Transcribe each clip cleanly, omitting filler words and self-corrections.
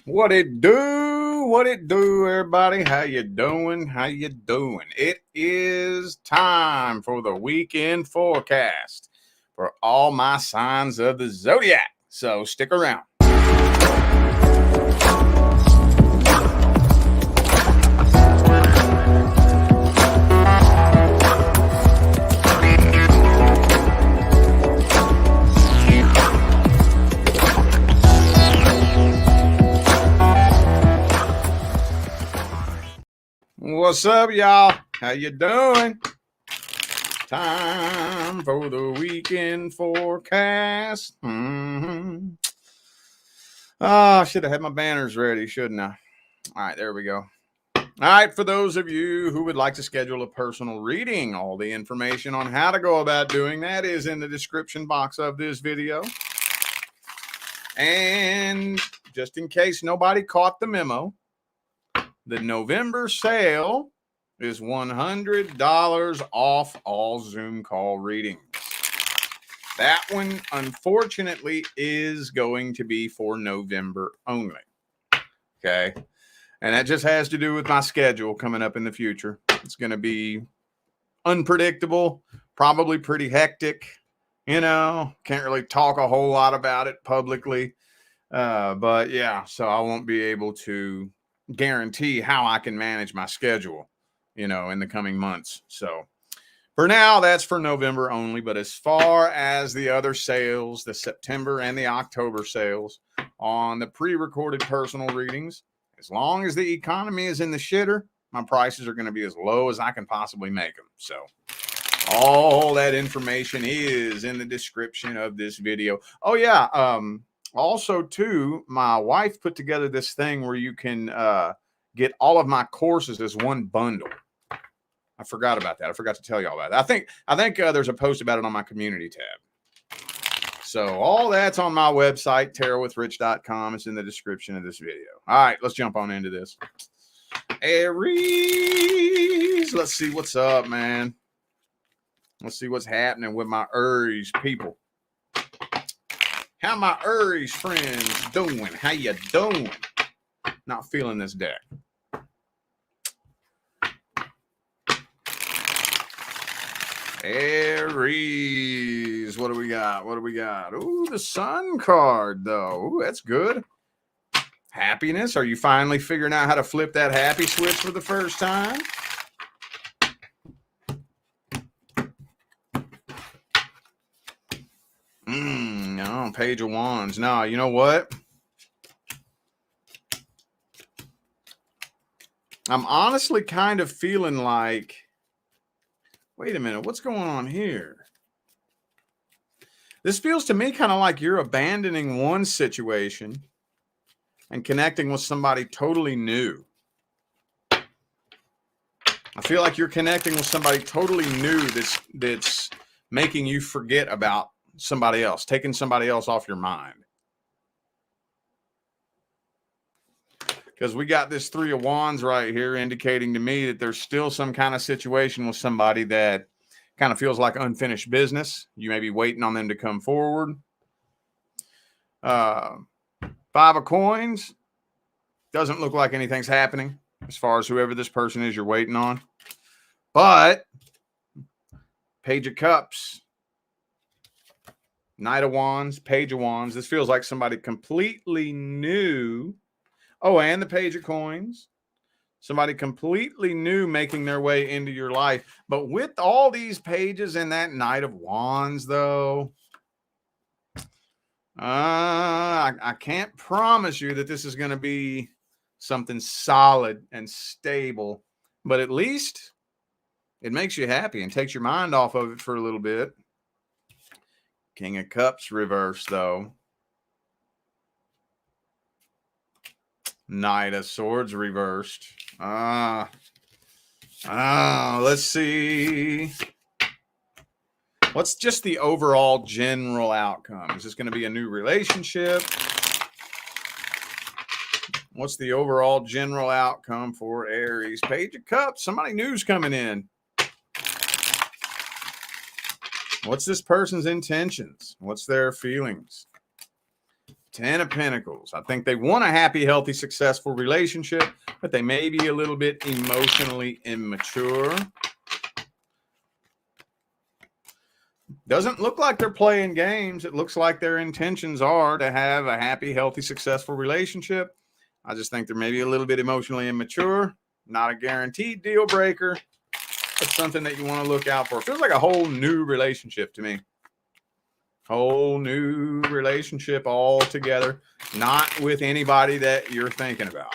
What it do? What it do, everybody? How you doing? How you doing? It is time for the weekend forecast for all my signs of the zodiac. So stick around. What's up, y'all? How you doing? Time for the weekend forecast. I should have had my banners ready, shouldn't I? All right, there we go. All right, for those of you who would like to schedule a personal reading, all the information on how to go about doing that is in the description box of this video. And just in case nobody caught the memo, the November sale is $100 off all Zoom call readings. That one, unfortunately, is going to be for November only. Okay. And that just has to do with my schedule coming up in the future. It's going to be unpredictable, probably pretty hectic. You know, can't really talk a whole lot about it publicly. But yeah, so I won't be able to guarantee how I can manage my schedule, you know, in the coming months. So for now, that's for November only. But as far as the other sales, the September and the October sales on the pre-recorded personal readings, as long as the economy is in the shitter, my prices are going to be as low as I can possibly make them. So all that information is in the description of this video. Oh yeah. Also, too, my wife put together this thing where you can get all of my courses as one bundle. I forgot about that. I forgot to tell y'all about that. I think there's a post about it on my community tab. So all that's on my website, tarotwithrich.com. It's in the description of this video. All right, let's jump on into this. Aries, let's see what's up, man. Let's see what's happening with my Aries people. How my Aries friends doing? How you doing? Not feeling this deck. Aries, what do we got? What do we got? Ooh, the Sun card, though. Ooh, that's good. Happiness. Are you finally figuring out how to flip that happy switch for the first time? No, Page of Wands. No, you know what? I'm honestly kind of feeling like, wait a minute, what's going on here? This feels to me kind of like you're abandoning one situation and connecting with somebody totally new. I feel like you're connecting with somebody totally new that's making you forget about somebody else, taking somebody else off your mind. Because we got this Three of Wands right here indicating to me that there's still some kind of situation with somebody that kind of feels like unfinished business. You may be waiting on them to come forward. Five of Coins. Doesn't look like anything's happening as far as whoever this person is you're waiting on. But Page of Cups. Knight of Wands, Page of Wands. This feels like somebody completely new. Oh, and the Page of Coins. Somebody completely new making their way into your life. But with all these pages and that Knight of Wands, though, I can't promise you that this is going to be something solid and stable. But at least it makes you happy and takes your mind off of it for a little bit. King of Cups reversed, though. Knight of Swords reversed. Let's see. What's just the overall general outcome? Is this going to be a new relationship? What's the overall general outcome for Aries? Page of Cups. Somebody new's coming in. What's this person's intentions? What's their feelings? Ten of Pentacles. I think they want a happy, healthy, successful relationship, but they may be a little bit emotionally immature. Doesn't look like they're playing games. It looks like their intentions are to have a happy, healthy, successful relationship. I just think they're maybe a little bit emotionally immature. Not a guaranteed deal breaker, but something that you want to look out for. It feels like a whole new relationship to me. Whole new relationship altogether, not with anybody that you're thinking about.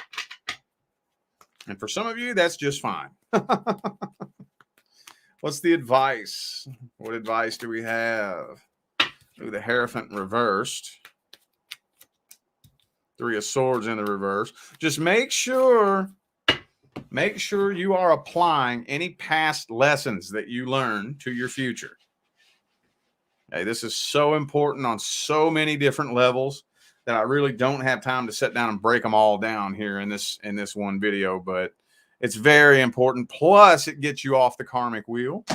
And for some of you, that's just fine. What's the advice? What advice do we have? Ooh, the Hierophant reversed. Three of Swords in the reverse. Just make sure you are applying any past lessons that you learned to your future. Hey, this is so important on so many different levels that I really don't have time to sit down and break them all down here in this one video, but it's very important. Plus, it gets you off the karmic wheel.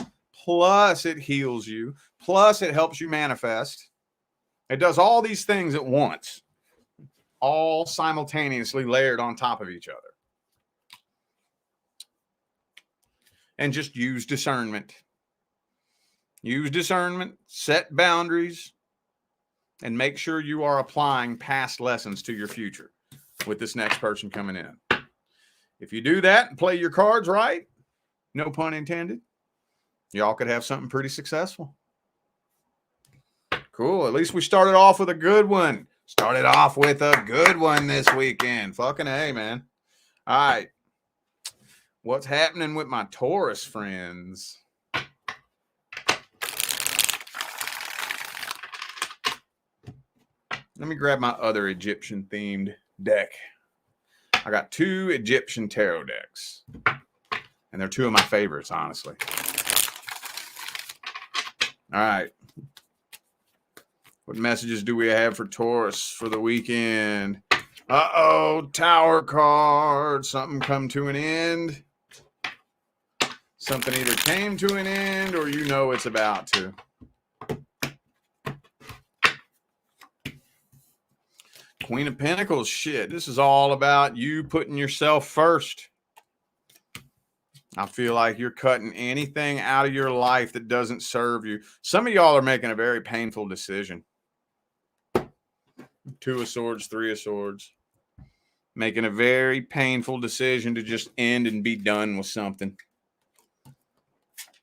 Plus, it heals you. Plus, it helps you manifest. It does all these things at once, all simultaneously layered on top of each other. And just use discernment. Use discernment, set boundaries, and make sure you are applying past lessons to your future with this next person coming in. If you do that and play your cards right, no pun intended, y'all could have something pretty successful. Cool. At least we started off with a good one. Started off with a good one this weekend. Fucking A, man. All right. What's happening with my Taurus friends? Let me grab my other Egyptian themed deck. I got two Egyptian tarot decks, and they're two of my favorites, honestly. All right. What messages do we have for Taurus for the weekend? Uh-oh, Tower card. Something come to an end. Something either came to an end or you know it's about to. Queen of Pentacles, shit. This is all about you putting yourself first. I feel like you're cutting anything out of your life that doesn't serve you. Some of y'all are making a very painful decision. Two of Swords, Three of Swords. Making a very painful decision to just end and be done with something.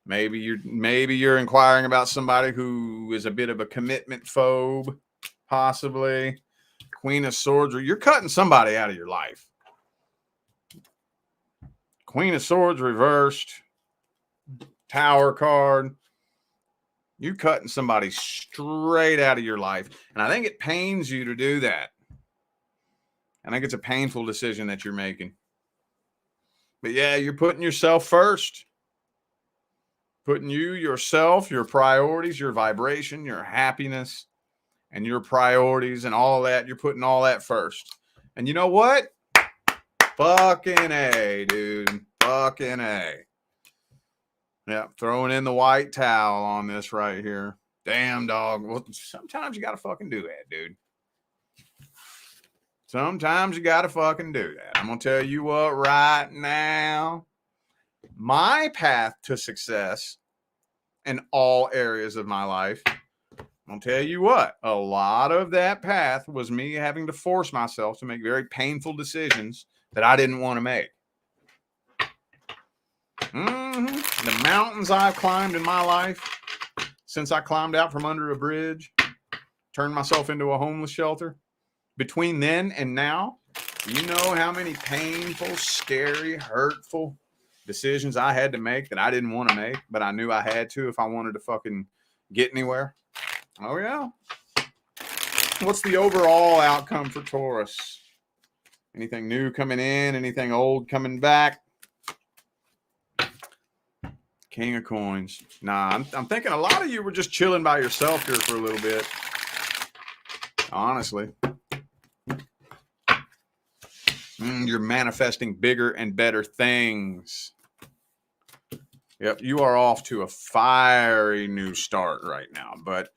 Maybe you're inquiring about somebody who is a bit of a commitment phobe, possibly. Queen of Swords, or you're cutting somebody out of your life. Queen of Swords reversed. Tower card. You cutting somebody straight out of your life. And I think it pains you to do that. I think it's a painful decision that you're making. But yeah, you're putting yourself first. Putting yourself, your priorities, your vibration, your happiness, and your priorities and all that. You're putting all that first. And you know what? Fucking A, dude. Fucking A. Yeah, throwing in the white towel on this right here. Damn, dog. Well, sometimes you got to fucking do that, dude. Sometimes you got to fucking do that. I'm going to tell you what right now. My path to success in all areas of my life, I'll tell you what, a lot of that path was me having to force myself to make very painful decisions that I didn't want to make. The mountains I've climbed in my life, since I climbed out from under a bridge, turned myself into a homeless shelter, between then and now, you know how many painful, scary, hurtful decisions I had to make that I didn't want to make, but I knew I had to if I wanted to fucking get anywhere. Oh, yeah. What's the overall outcome for Taurus? Anything new coming in? Anything old coming back? King of Coins. Nah, I'm thinking a lot of you were just chilling by yourself here for a little bit. Honestly. You're manifesting bigger and better things. Yep, you are off to a fiery new start right now. But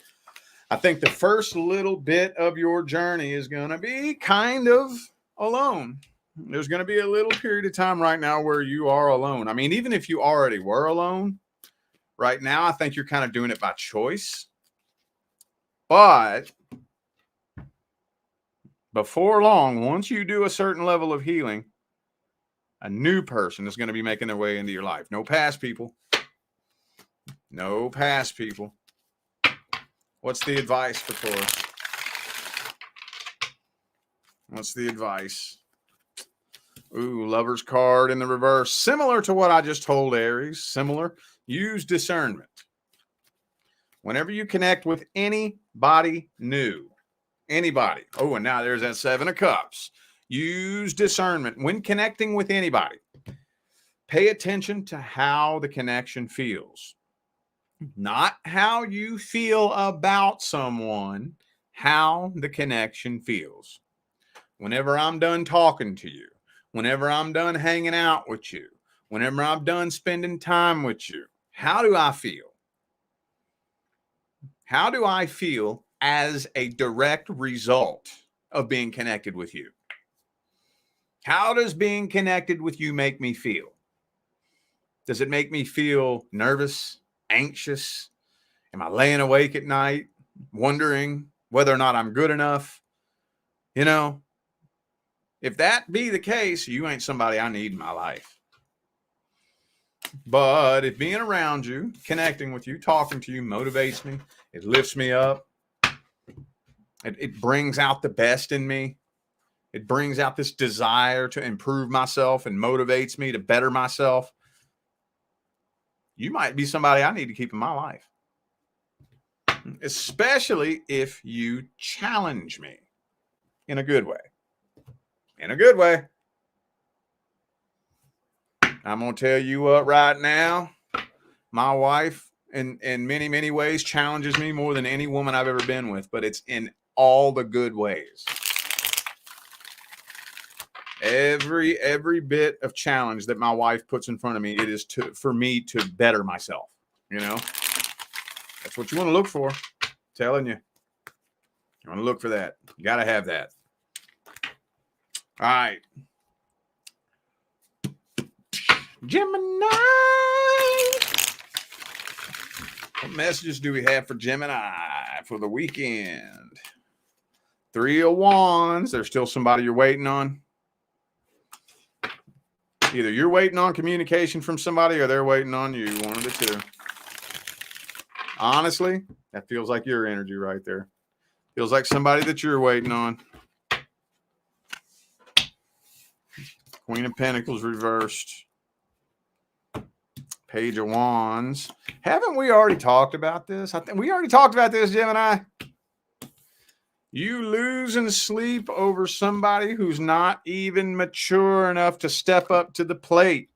I think the first little bit of your journey is going to be kind of alone. There's going to be a little period of time right now where you are alone. I mean, even if you already were alone, right now, I think you're kind of doing it by choice. But before long, once you do a certain level of healing, a new person is going to be making their way into your life. No past people. No past people. What's the advice for Taurus? What's the advice? Ooh, Lover's card in the reverse. Similar to what I just told Aries. Similar. Use discernment. Whenever you connect with anybody new, anybody. Oh, and now there's that 7 of Cups. Use discernment. When connecting with anybody, pay attention to how the connection feels. Not how you feel about someone, how the connection feels. Whenever I'm done talking to you, whenever I'm done hanging out with you, whenever I'm done spending time with you, how do I feel? How do I feel as a direct result of being connected with you? How does being connected with you make me feel? Does it make me feel nervous, anxious? Am I laying awake at night, wondering whether or not I'm good enough? You know, if that be the case, you ain't somebody I need in my life. But if being around you, connecting with you, talking to you motivates me, it lifts me up, it brings out the best in me, it brings out this desire to improve myself and motivates me to better myself, you might be somebody I need to keep in my life. Especially if you challenge me in a good way. In a good way. I'm going to tell you what right now, my wife in many, many ways challenges me more than any woman I've ever been with, but it's in all the good ways. Every bit of challenge that my wife puts in front of me, it is for me to better myself. You know, that's what you want to look for. I'm telling you, you want to look for that. You got to have that. All right. Gemini. What messages do we have for Gemini for the weekend? 3 of Wands. There's still somebody you're waiting on. Either you're waiting on communication from somebody or they're waiting on you. One of the two. Honestly, that feels like your energy right there. Feels like somebody that you're waiting on. Queen of Pentacles reversed. Page of Wands. Haven't we already talked about this? I think we already talked about this, Gemini. You losing sleep over somebody who's not even mature enough to step up to the plate.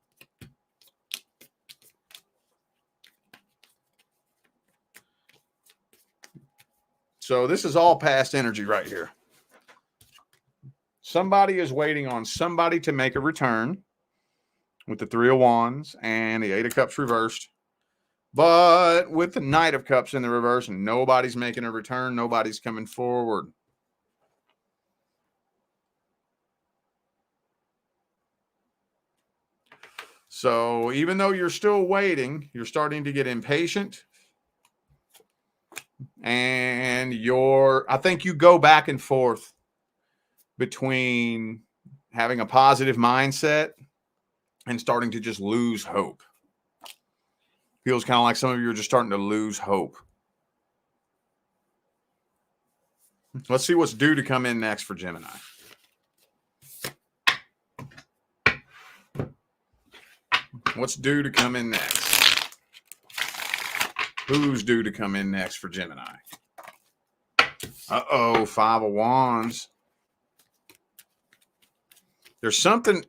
So this is all past energy right here. Somebody is waiting on somebody to make a return with the 3 of Wands and the 8 of Cups reversed. But with the Knight of Cups in the reverse, nobody's making a return. Nobody's coming forward. So even though you're still waiting, you're starting to get impatient. And I think you go back and forth between having a positive mindset and starting to just lose hope. Feels kind of like some of you are just starting to lose hope. Let's see what's due to come in next for Gemini. What's due to come in next? Who's due to come in next for Gemini? Uh-oh, 5 of Wands. There's something...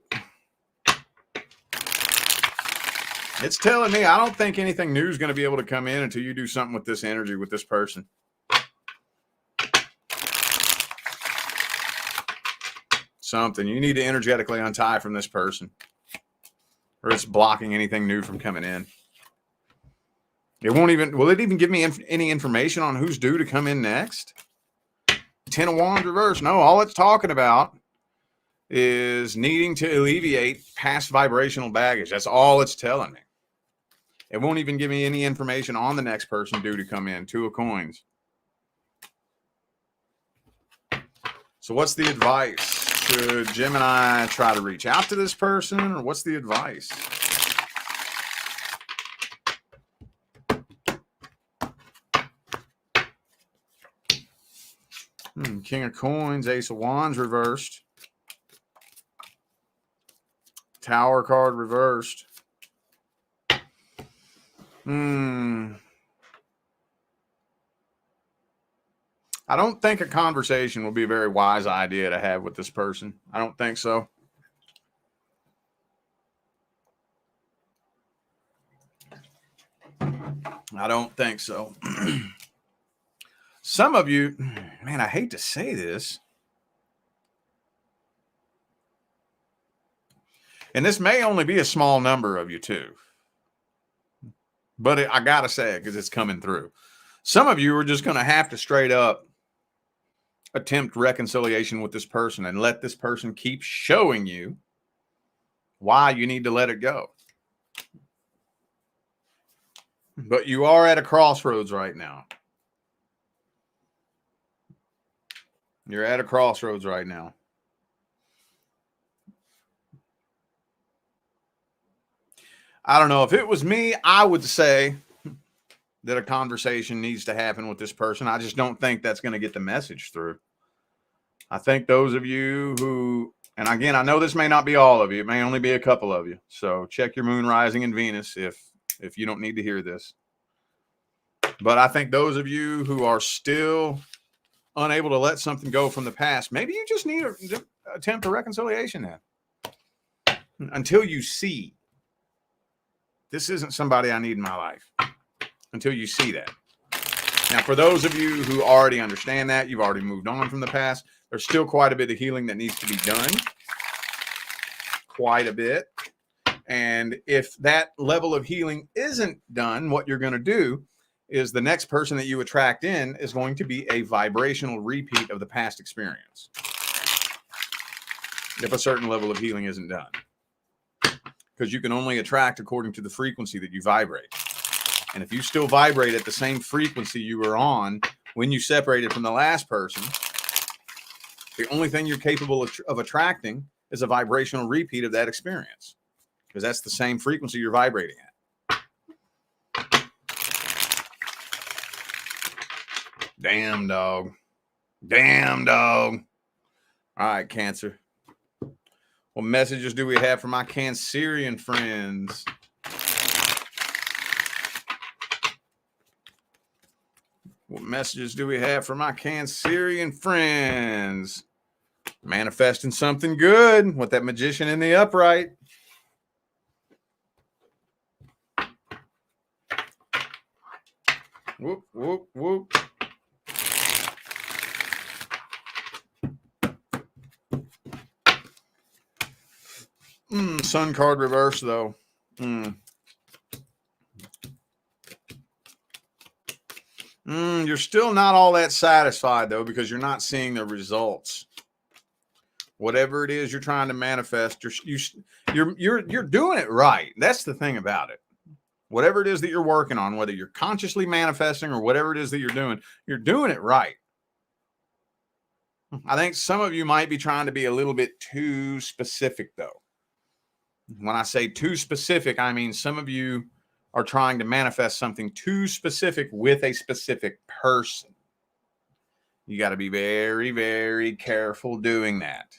It's telling me I don't think anything new is going to be able to come in until you do something with this energy, with this person. Something. You need to energetically untie from this person. Or it's blocking anything new from coming in. It won't even, will it even give me any information on who's due to come in next? 10 of Wands reverse. No, all it's talking about is needing to alleviate past vibrational baggage. That's all it's telling me. It won't even give me any information on the next person due to come in. 2 of Coins. So what's the advice? Should Gemini try to reach out to this person, or what's the advice? King of Coins, Ace of Wands reversed. Tower card reversed. I don't think a conversation will be a very wise idea to have with this person. I don't think so. I don't think so. Some of you, man, I hate to say this, and this may only be a small number of you too, but I got to say it because it's coming through. Some of you are just going to have to straight up attempt reconciliation with this person and let this person keep showing you why you need to let it go. But you are at a crossroads right now. You're at a crossroads right now. I don't know. If it was me, I would say that a conversation needs to happen with this person. I just don't think that's going to get the message through. I think those of you who, and again, I know this may not be all of you. It may only be a couple of you. So check your moon, rising, and Venus if you don't need to hear this. But I think those of you who are still unable to let something go from the past, maybe you just need to attempt a reconciliation then. Until you see this isn't somebody I need in my life. Until you see that. Now, for those of you who already understand that, you've already moved on from the past, there's still quite a bit of healing that needs to be done. Quite a bit. And if that level of healing isn't done, what you're going to do is the next person that you attract in is going to be a vibrational repeat of the past experience. If a certain level of healing isn't done. Because you can only attract according to the frequency that you vibrate. And if you still vibrate at the same frequency you were on when you separated from the last person, the only thing you're capable of attracting is a vibrational repeat of that experience. Because that's the same frequency you're vibrating at. Damn, dog. Damn, dog. All right, Cancer. What messages do we have for my Cancerian friends? What messages do we have for my Cancerian friends? Manifesting something good with that Magician in the upright. Whoop, whoop, whoop. Sun card reverse, though. You're still not all that satisfied, though, because you're not seeing the results. Whatever it is you're trying to manifest, you're doing it right. That's the thing about it. Whatever it is that you're working on, whether you're consciously manifesting or whatever it is that you're doing it right. I think some of you might be trying to be a little bit too specific, though. When I say too specific, I mean some of you are trying to manifest something too specific with a specific person. You got to be very, very careful doing that.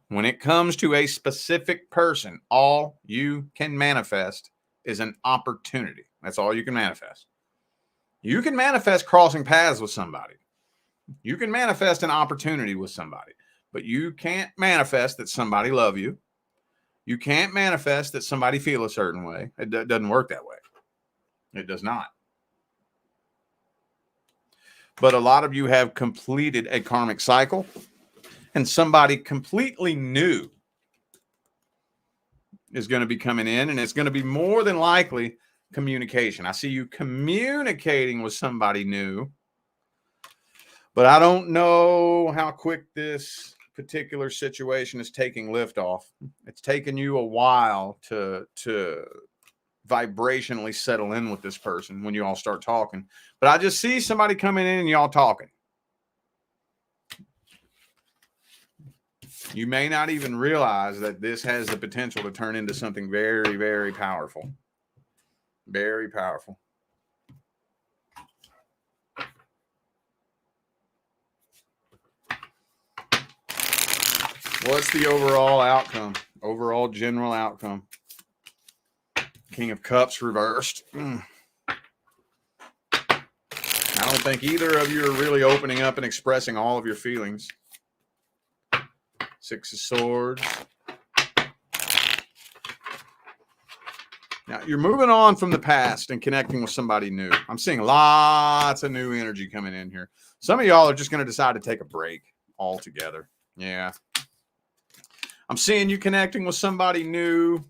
When it comes to a specific person, all you can manifest is an opportunity. That's all you can manifest. You can manifest crossing paths with somebody. You can manifest an opportunity with somebody, but you can't manifest that somebody love you. You can't manifest that somebody feel a certain way. It doesn't work that way. It does not. But a lot of you have completed a karmic cycle, and somebody completely new is going to be coming in, and it's going to be more than likely communication. I see you communicating with somebody new, but I don't know how quick this particular situation is taking lift off. It's taken you a while to vibrationally settle in with this person when you all start talking. But I just see somebody coming in and y'all talking. You may not even realize that this has the potential to turn into something very, very powerful. Very powerful. What's the overall outcome? Overall general outcome. King of Cups reversed. I don't think either of you are really opening up and expressing all of your feelings. Six of Swords. Now, you're moving on from the past and connecting with somebody new. I'm seeing lots of new energy coming in here. Some of y'all are just going to decide to take a break altogether. Yeah. I'm seeing you connecting with somebody new.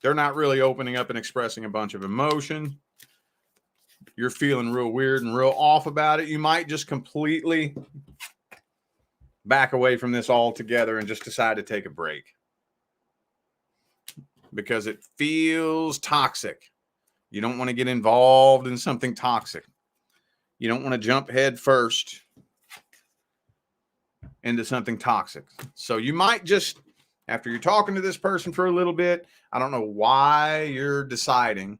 They're not really opening up and expressing a bunch of emotion. You're feeling real weird and real off about it. You might just completely back away from this altogether and just decide to take a break because it feels toxic. You don't want to get involved in something toxic. You don't want to jump head first into something toxic. So you might just, after you're talking to this person for a little bit, I don't know why you're deciding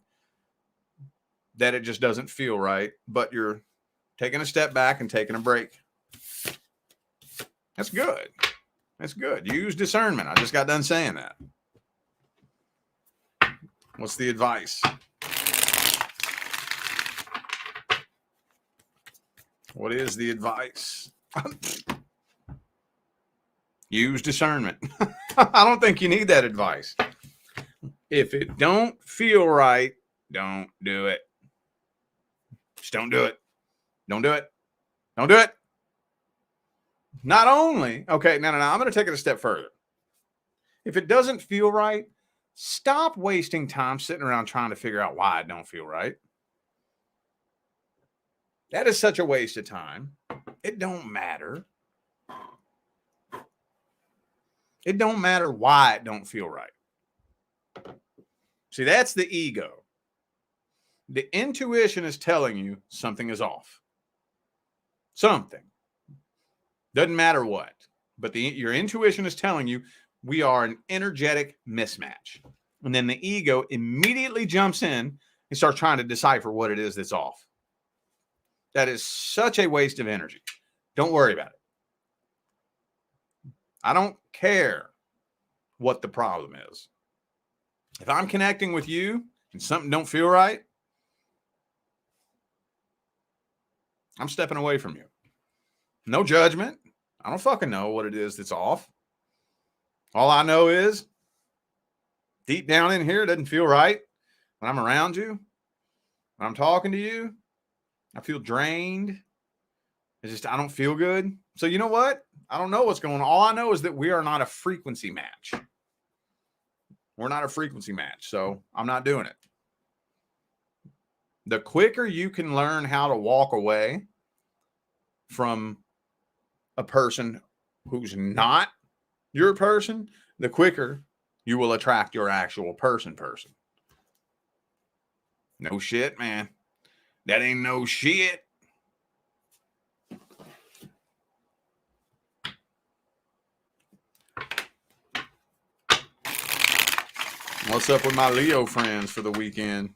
that it just doesn't feel right, but you're taking a step back and taking a break. That's good. That's good. Use discernment. I just got done saying that. What's the advice? What is the advice? Use discernment. I don't think you need that advice. If it don't feel right, don't do it. Just don't do it. Don't do it. Don't do it. Not only, okay, no, I'm going to take it a step further. If it doesn't feel right, stop wasting time sitting around trying to figure out why it don't feel right. That is such a waste of time. It don't matter. It don't matter why it don't feel right. See, that's the ego. The intuition is telling you something is off. Something. Doesn't matter what. But your intuition is telling you we are an energetic mismatch. And then the ego immediately jumps in and starts trying to decipher what it is that's off. That is such a waste of energy. Don't worry about it. I don't care what the problem is. If I'm connecting with you and something don't feel right, I'm stepping away from you. No judgment. I don't fucking know what it is that's off. All I know is deep down in here, it doesn't feel right when I'm around you. When I'm talking to you, I feel drained. It's just, I don't feel good. So you know what? I don't know what's going on. All I know is that we are not a frequency match. We're not a frequency match. So I'm not doing it. The quicker you can learn how to walk away from a person who's not your person, the quicker you will attract your actual person. No shit, man. That ain't no shit. What's up with my Leo friends for the weekend?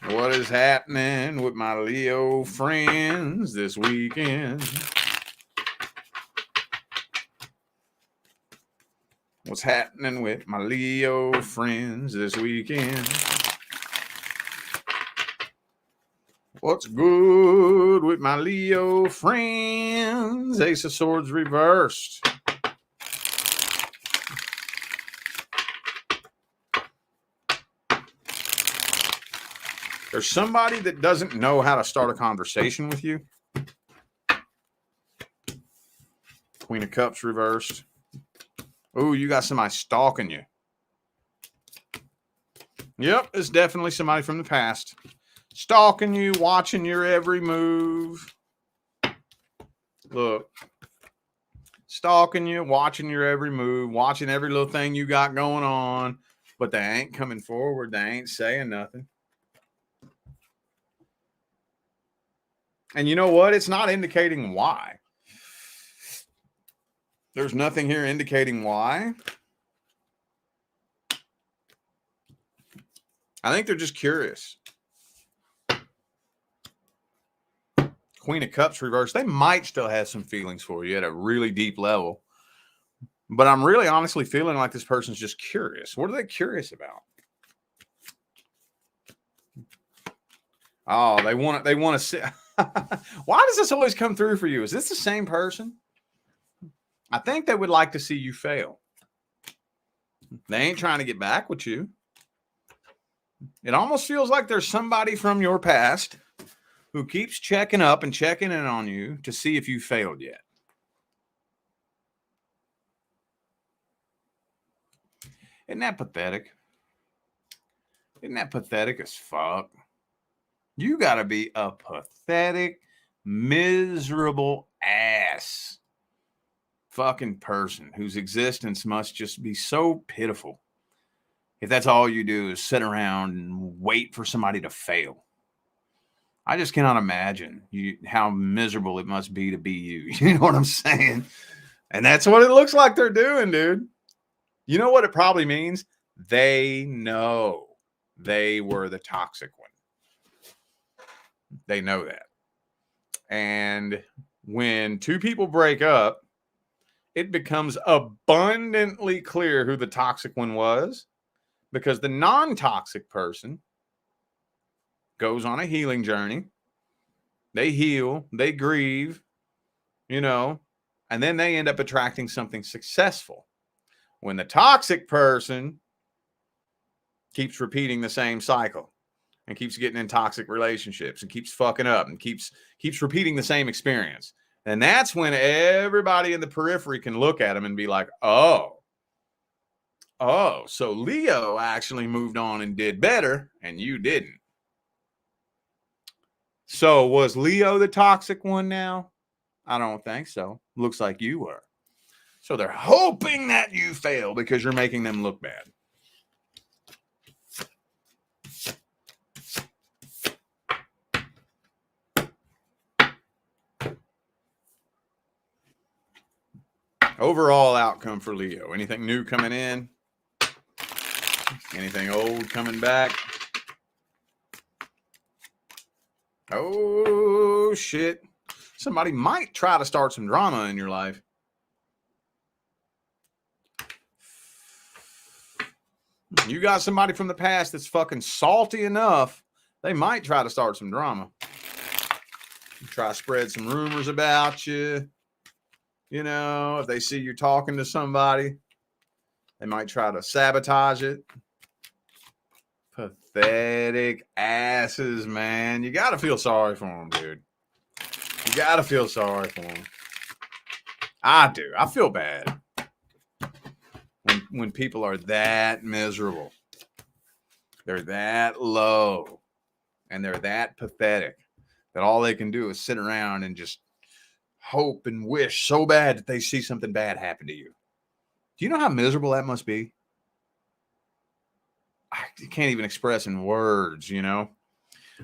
What is happening with my Leo friends this weekend? What's happening with my Leo friends this weekend? What's good with my Leo friends? Ace of Swords reversed. There's somebody that doesn't know how to start a conversation with you. Queen of Cups reversed. Oh, you got somebody stalking you. Yep, it's definitely somebody from the past. Stalking you, watching your every move. Look. Stalking you, watching your every move, watching every little thing you got going on. But they ain't coming forward. They ain't saying nothing. And you know what? It's not indicating why. There's nothing here indicating why. I think they're just curious. Queen of Cups reversed. They might still have some feelings for you at a really deep level. But I'm really honestly feeling like this person's just curious. What are they curious about? Oh, they want to see. Why does this always come through for you? Is this the same person? I think they would like to see you fail. They ain't trying to get back with you. It almost feels like there's somebody from your past who keeps checking up and checking in on you to see if you failed yet. Isn't that pathetic? Isn't that pathetic as fuck? You got to be a pathetic, miserable ass fucking person whose existence must just be so pitiful if that's all you do is sit around and wait for somebody to fail. I just cannot imagine how miserable it must be to be you. You know what I'm saying? And that's what it looks like they're doing, dude. You know what it probably means? They know they were the toxic one. They know that. And when two people break up, it becomes abundantly clear who the toxic one was, because the non-toxic person goes on a healing journey. They heal, they grieve, and then they end up attracting something successful. When the toxic person keeps repeating the same cycle and keeps getting in toxic relationships and keeps fucking up and keeps repeating the same experience, and that's when everybody in the periphery can look at them and be like, oh, so Leo actually moved on and did better and you didn't. So was Leo the toxic one now? I don't think so. Looks like you were. So they're hoping that you fail because you're making them look bad. Overall outcome for Leo. Anything new coming in? Anything old coming back? Oh, shit. Somebody might try to start some drama in your life. You got somebody from the past that's fucking salty enough, they might try to start some drama. Try to spread some rumors about you. If they see you talking to somebody, they might try to sabotage it. Pathetic asses, man. You got to feel sorry for them, dude. You got to feel sorry for them. I do. I feel bad when people are that miserable. They're that low and they're that pathetic that all they can do is sit around and just hope and wish so bad that they see something bad happen to you. Do you know how miserable that must be? I can't even express in words,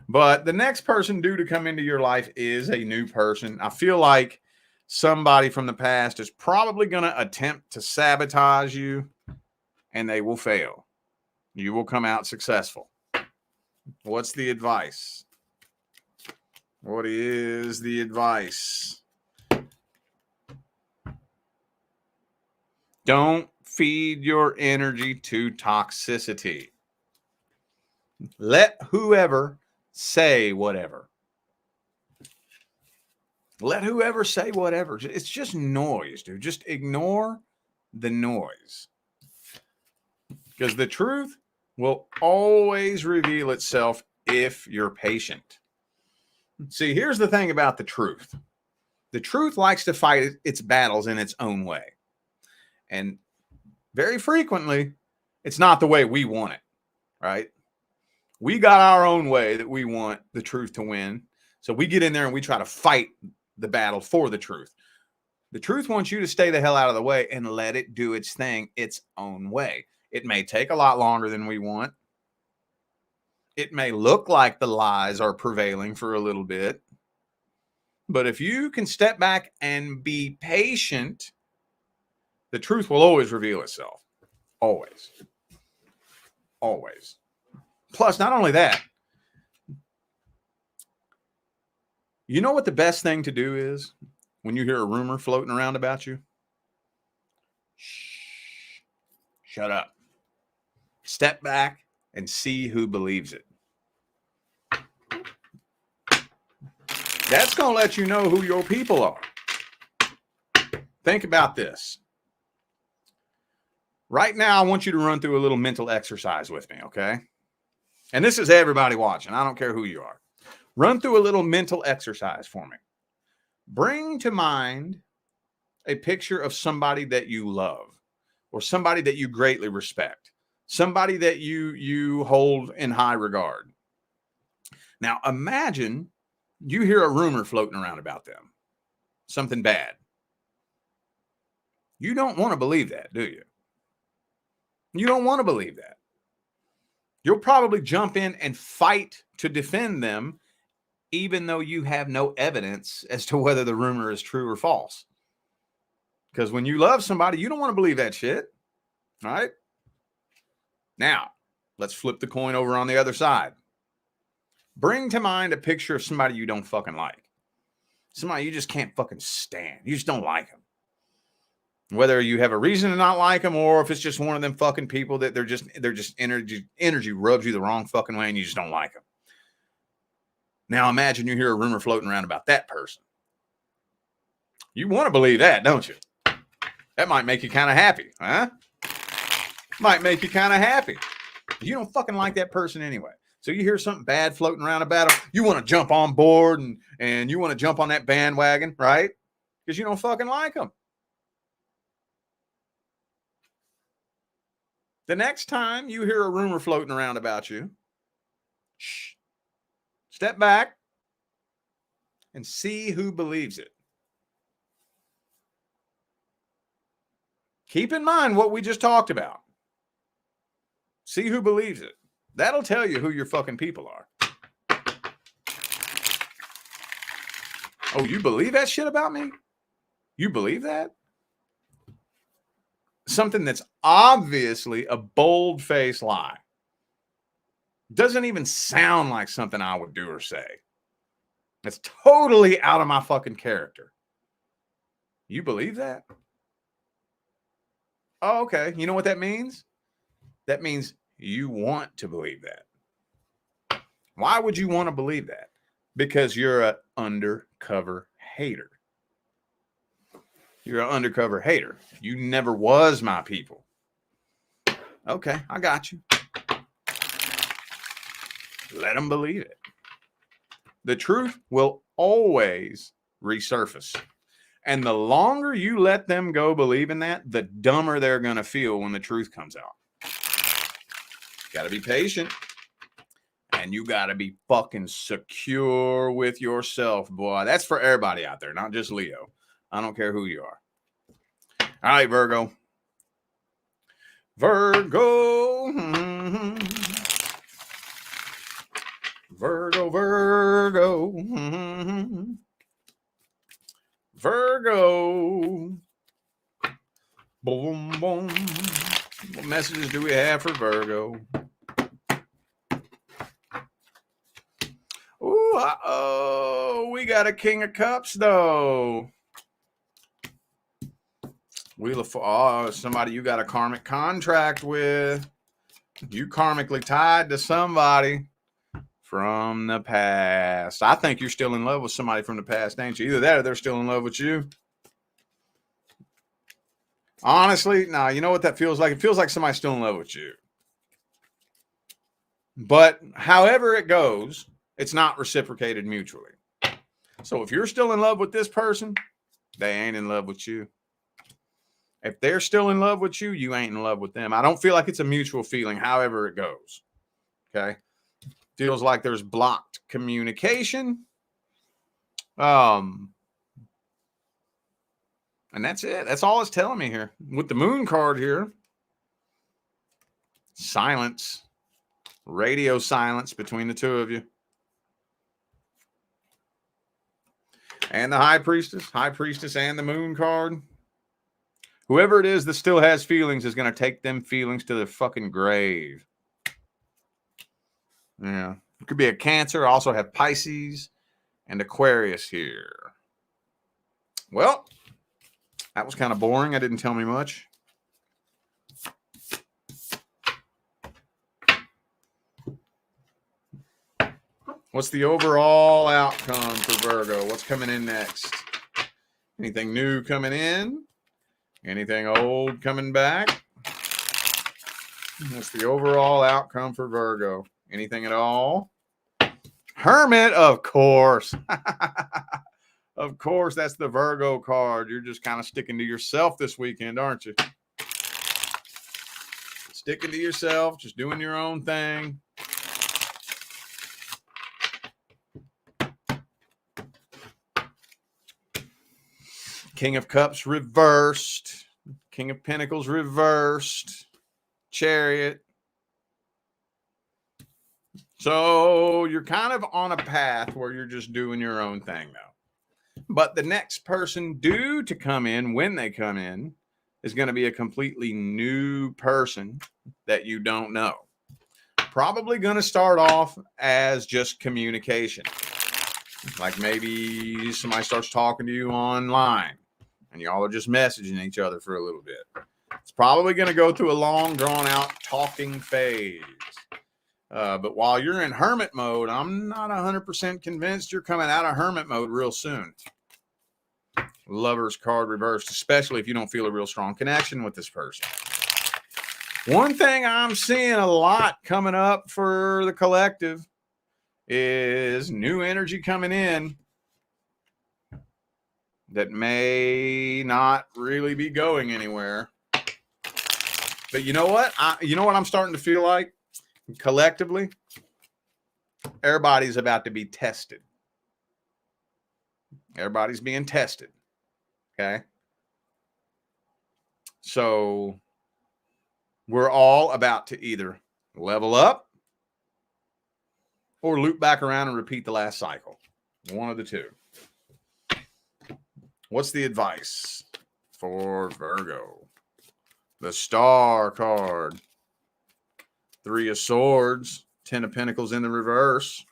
But the next person due to come into your life is a new person. I feel like somebody from the past is probably going to attempt to sabotage you, and they will fail. You will come out successful. What's the advice? What is the advice? Don't feed your energy to toxicity. Let whoever say whatever. Let whoever say whatever. It's just noise, dude. Just ignore the noise. Because the truth will always reveal itself if you're patient. See, here's the thing about the truth. The truth likes to fight its battles in its own way. And very frequently, it's not the way we want it, right? We got our own way that we want the truth to win. So we get in there and we try to fight the battle for the truth. The truth wants you to stay the hell out of the way and let it do its thing its own way. It may take a lot longer than we want. It may look like the lies are prevailing for a little bit. But if you can step back and be patient, the truth will always reveal itself. Always. Always. Plus, not only that, you know what the best thing to do is when you hear a rumor floating around about you? Shh. Shut up. Step back and see who believes it. That's going to let you know who your people are. Think about this. Right now, I want you to run through a little mental exercise with me, okay? And this is everybody watching. I don't care who you are. Run through a little mental exercise for me. Bring to mind a picture of somebody that you love or somebody that you greatly respect, somebody that you hold in high regard. Now, imagine you hear a rumor floating around about them, something bad. You don't want to believe that, do you? You don't want to believe that. You'll probably jump in and fight to defend them, even though you have no evidence as to whether the rumor is true or false. Because when you love somebody, you don't want to believe that shit. All right? Now, let's flip the coin over on the other side. Bring to mind a picture of somebody you don't fucking like. Somebody you just can't fucking stand. You just don't like them. Whether you have a reason to not like them or if it's just one of them fucking people that they're just energy rubs you the wrong fucking way and you just don't like them. Now imagine you hear a rumor floating around about that person. You want to believe that, don't you? That might make you kind of happy, huh? Might make you kind of happy. You don't fucking like that person anyway. So you hear something bad floating around about them. You want to jump on board and you want to jump on that bandwagon, right? Because you don't fucking like them. The next time you hear a rumor floating around about you, shh, step back and see who believes it. Keep in mind what we just talked about. See who believes it. That'll tell you who your fucking people are. Oh, you believe that shit about me? You believe that? Something that's obviously a bold-faced lie. Doesn't even sound like something I would do or say. It's totally out of my fucking character. You believe that? Oh, okay. You know what that means? That means you want to believe that. Why would you want to believe that? Because you're an undercover hater. You're an undercover hater. You never was my people. Okay, I got you. Let them believe it. The truth will always resurface. And the longer you let them go believing that, the dumber they're going to feel when the truth comes out. Got to be patient. And you got to be fucking secure with yourself, boy. That's for everybody out there, not just Leo. I don't care who you are. All right, Virgo. Virgo. Virgo, Virgo. Virgo. Boom, boom. What messages do we have for Virgo? Ooh, uh-oh. We got a King of Cups, though. Wheel of somebody you got a karmic contract with. You karmically tied to somebody from the past. I think you're still in love with somebody from the past, ain't you? Either that or they're still in love with you. Honestly, no, you know what that feels like? It feels like somebody's still in love with you. But however it goes, it's not reciprocated mutually. So if you're still in love with this person, they ain't in love with you. If they're still in love with you, you ain't in love with them. I don't feel like it's a mutual feeling, however it goes. Okay. Feels like there's blocked communication. And that's it. That's all it's telling me here. With the moon card here. Silence. Radio silence between the two of you. And the High Priestess and the moon card. Whoever it is that still has feelings is going to take them feelings to the fucking grave. Yeah. It could be a Cancer. I also have Pisces and Aquarius here. Well, that was kind of boring. It didn't tell me much. What's the overall outcome for Virgo? What's coming in next? Anything new coming in? Anything old coming back? What's the overall outcome for Virgo? Anything at all? Hermit, of course. Of course, that's the Virgo card. You're just kind of sticking to yourself this weekend, aren't you? Sticking to yourself, just doing your own thing. King of Cups reversed. King of Pentacles reversed. Chariot. So you're kind of on a path where you're just doing your own thing now. But the next person due to come in, when they come in, is going to be a completely new person that you don't know. Probably going to start off as just communication. Like maybe somebody starts talking to you online and y'all are just messaging each other for a little bit. It's probably going to go through a long, drawn-out talking phase. But while you're in hermit mode, I'm not 100% convinced you're coming out of hermit mode real soon. Lover's card reversed, especially if you don't feel a real strong connection with this person. One thing I'm seeing a lot coming up for the collective is new energy coming in that may not really be going anywhere. But you know what? You know what I'm starting to feel like? Collectively, everybody's about to be tested. Everybody's being tested. Okay? So we're all about to either level up or loop back around and repeat the last cycle. One of the two. What's the advice for Virgo? The Star card. 3 of Swords. 10 of Pentacles in the reverse.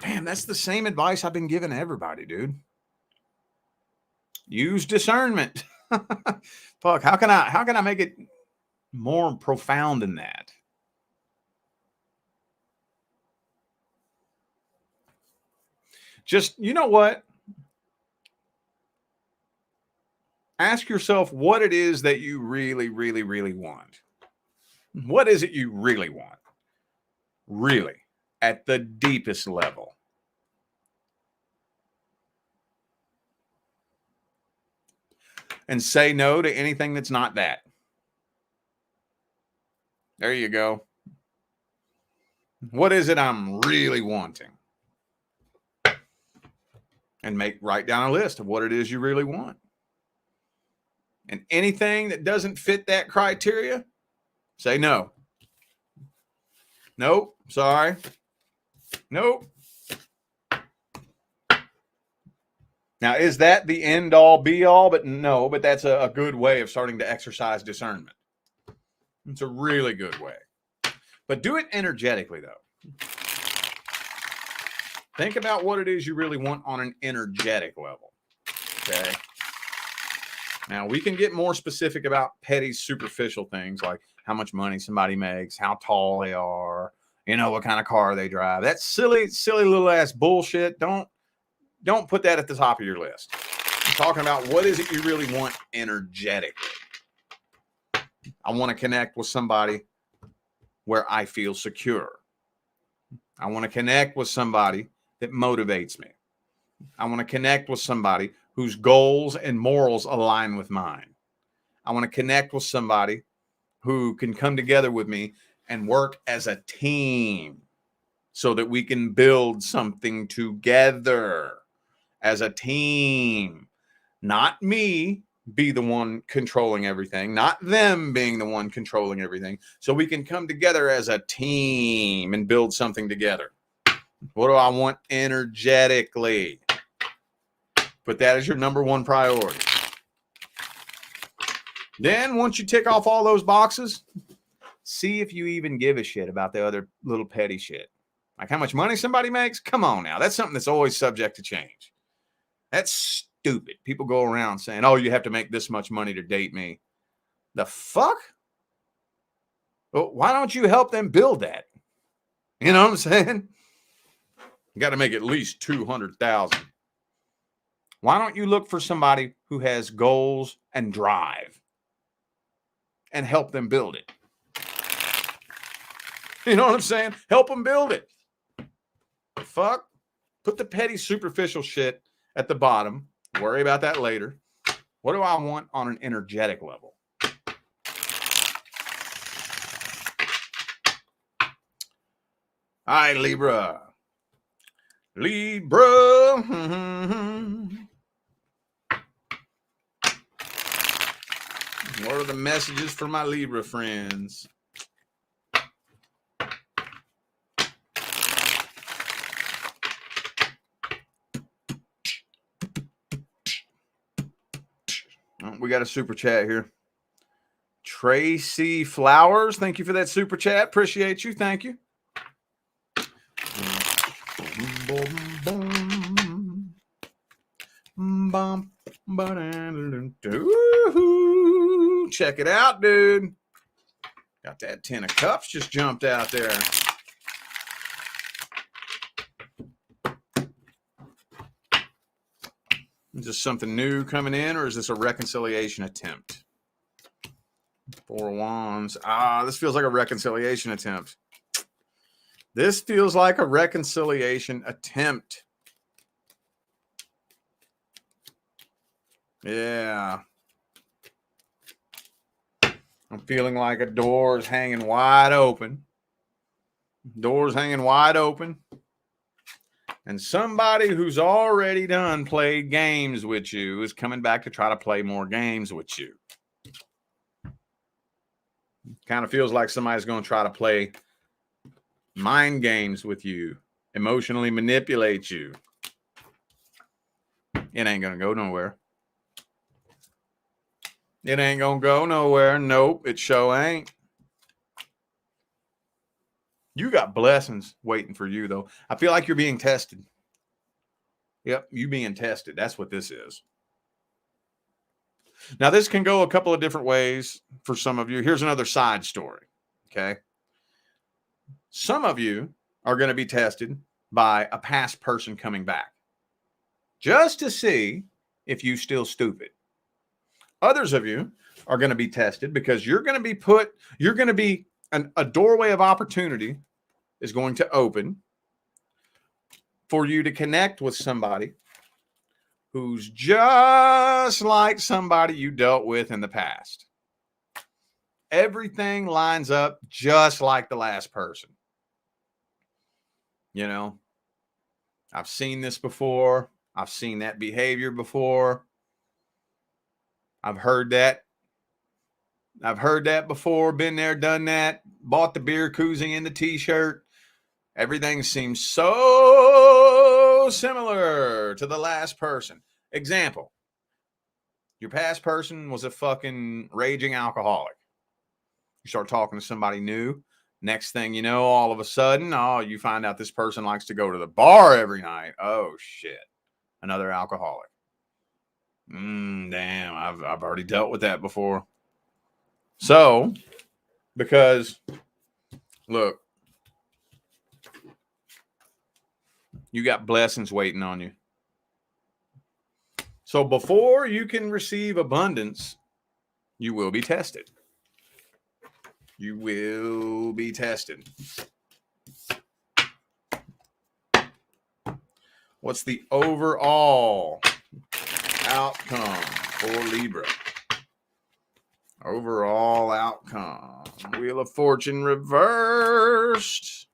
Damn, that's the same advice I've been giving everybody, dude. Use discernment. Fuck, how can I make it more profound than that? Just, you know what? Ask yourself what it is that you really, really, really want. What is it you really want? Really, at the deepest level. And say no to anything that's not that. There you go. What is it I'm really wanting? And write down a list of what it is you really want. And anything that doesn't fit that criteria, say no. Nope, sorry. Nope. Now, is that the end all be all? But no, but that's a good way of starting to exercise discernment. It's a really good way. But do it energetically, though. Think about what it is you really want on an energetic level. Okay. Now, we can get more specific about petty, superficial things like how much money somebody makes, how tall they are, you know, what kind of car they drive. That's silly, silly little ass bullshit. Don't put that at the top of your list. I'm talking about what is it you really want energetically. I want to connect with somebody where I feel secure. I want to connect with somebody that motivates me. I want to connect with somebody whose goals and morals align with mine. I want to connect with somebody who can come together with me and work as a team so that we can build something together as a team. Not me be the one controlling everything, not them being the one controlling everything. So we can come together as a team and build something together. What do I want energetically? Put that as your number one priority. Then once you tick off all those boxes, see if you even give a shit about the other little petty shit. Like how much money somebody makes? Come on now. That's something that's always subject to change. That's stupid. People go around saying, oh, you have to make this much money to date me. The fuck? Well, why don't you help them build that? You know what I'm saying? You got to make at least 200,000. Why don't you look for somebody who has goals and drive and help them build it? You know what I'm saying? Help them build it. Fuck. Put the petty, superficial shit at the bottom. Worry about that later. What do I want on an energetic level? All right, Libra. Libra. What are the messages for my Libra friends? Oh, we got a super chat here. Tracy Flowers, thank you for that super chat. Appreciate you. Thank you. Check it out, dude. Got that 10 of cups just jumped out there. Is this something new coming in, or is this a reconciliation attempt? 4 of Wands. This feels like a reconciliation attempt. This feels like a reconciliation attempt. Yeah. I'm feeling like a door is hanging wide open. Door's hanging wide open. And somebody who's already done played games with you is coming back to try to play more games with you. Kind of feels like somebody's going to try to play mind games with you, emotionally manipulate you. It ain't going to go nowhere. It ain't going to go nowhere. Nope, it sure ain't. You got blessings waiting for you, though. I feel like you're being tested. Yep, you being tested. That's what this is. Now, this can go a couple of different ways for some of you. Here's another side story, okay? Some of you are going to be tested by a past person coming back just to see if you still stupid. Others of you are going to be tested because you're going to be a doorway of opportunity is going to open for you to connect with somebody who's just like somebody you dealt with in the past. Everything lines up just like the last person. You know, I've seen this before. I've seen that behavior before. I've heard that. I've heard that before, been there, done that, bought the beer koozie and the t-shirt. Everything seems so similar to the last person. Example, your past person was a fucking raging alcoholic. You start talking to somebody new. Next thing you know, all of a sudden, you find out this person likes to go to the bar every night. Oh, shit. Another alcoholic. Damn, I've already dealt with that before. So, because, look, you got blessings waiting on you. So before you can receive abundance, you will be tested. You will be tested. What's the overall outcome for Libra. Overall outcome. Wheel of Fortune reversed.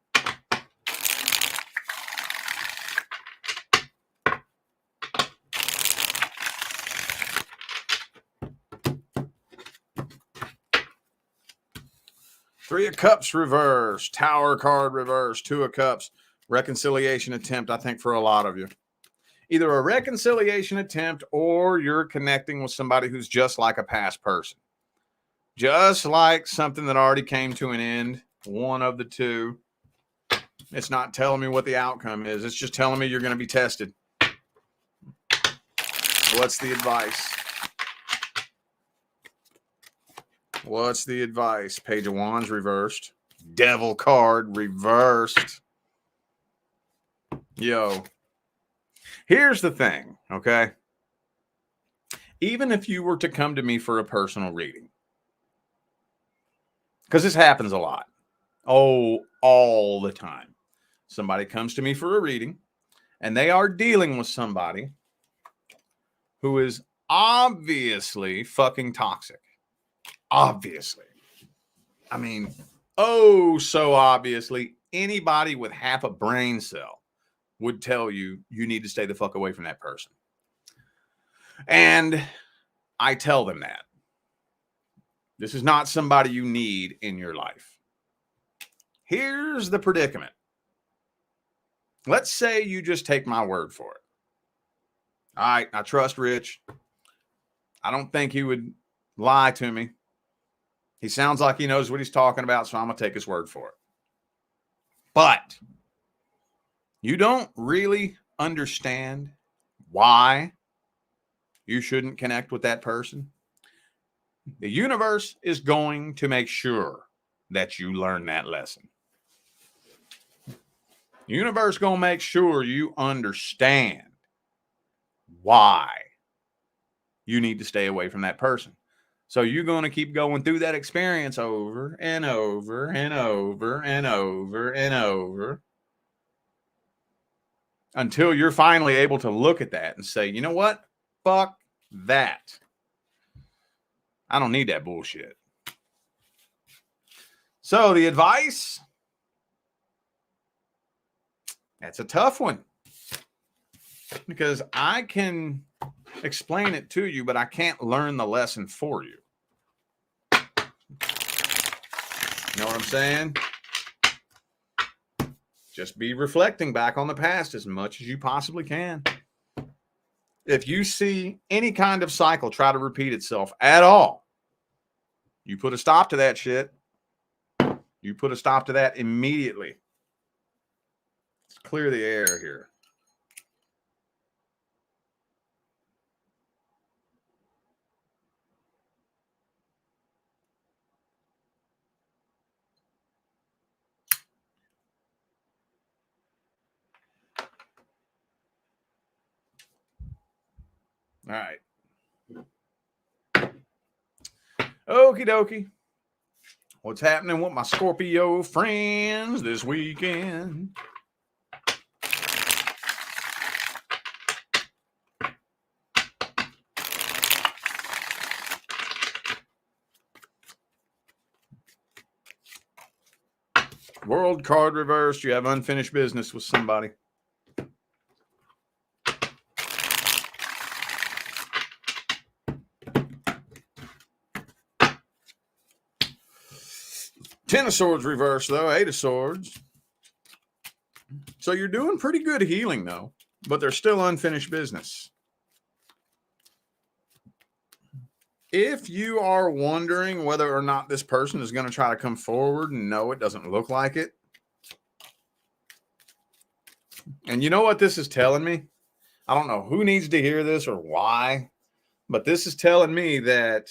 Three of Cups reversed. Tower card reversed. Two of Cups. Reconciliation attempt, I think, for a lot of you. Either a reconciliation attempt or you're connecting with somebody who's just like a past person. Just like something that already came to an end. One of the two. It's not telling me what the outcome is. It's just telling me you're going to be tested. What's the advice? What's the advice? Page of Wands reversed. Devil card reversed. Yo. Here's the thing, okay? Even if you were to come to me for a personal reading, because this happens a lot. Oh, all the time. Somebody comes to me for a reading, and they are dealing with somebody who is obviously fucking toxic. Obviously. I mean, oh, so obviously, anybody with half a brain cell would tell you, you need to stay the fuck away from that person. And I tell them that. This is not somebody you need in your life. Here's the predicament. Let's say you just take my word for it. All right, I trust Rich. I don't think he would lie to me. He sounds like he knows what he's talking about, so I'm going to take his word for it. But you don't really understand why you shouldn't connect with that person. The universe is going to make sure that you learn that lesson. The universe is going to make sure you understand why you need to stay away from that person. So you're going to keep going through that experience over and over and over and over and over until you're finally able to look at that and say, you know what? Fuck that. I don't need that bullshit. So the advice, that's a tough one. Because I can explain it to you, but I can't learn the lesson for you. You know what I'm saying? Just be reflecting back on the past as much as you possibly can. If you see any kind of cycle try to repeat itself at all, you put a stop to that shit. You put a stop to that immediately. Let's clear the air here. All right. Okie dokie. What's happening with my Scorpio friends this weekend? World card reversed. You have unfinished business with somebody. Ten of Swords reversed, though. Eight of Swords. So you're doing pretty good healing, though. But there's still unfinished business. If you are wondering whether or not this person is going to try to come forward, no, it doesn't look like it. And you know what this is telling me? I don't know who needs to hear this or why, but this is telling me that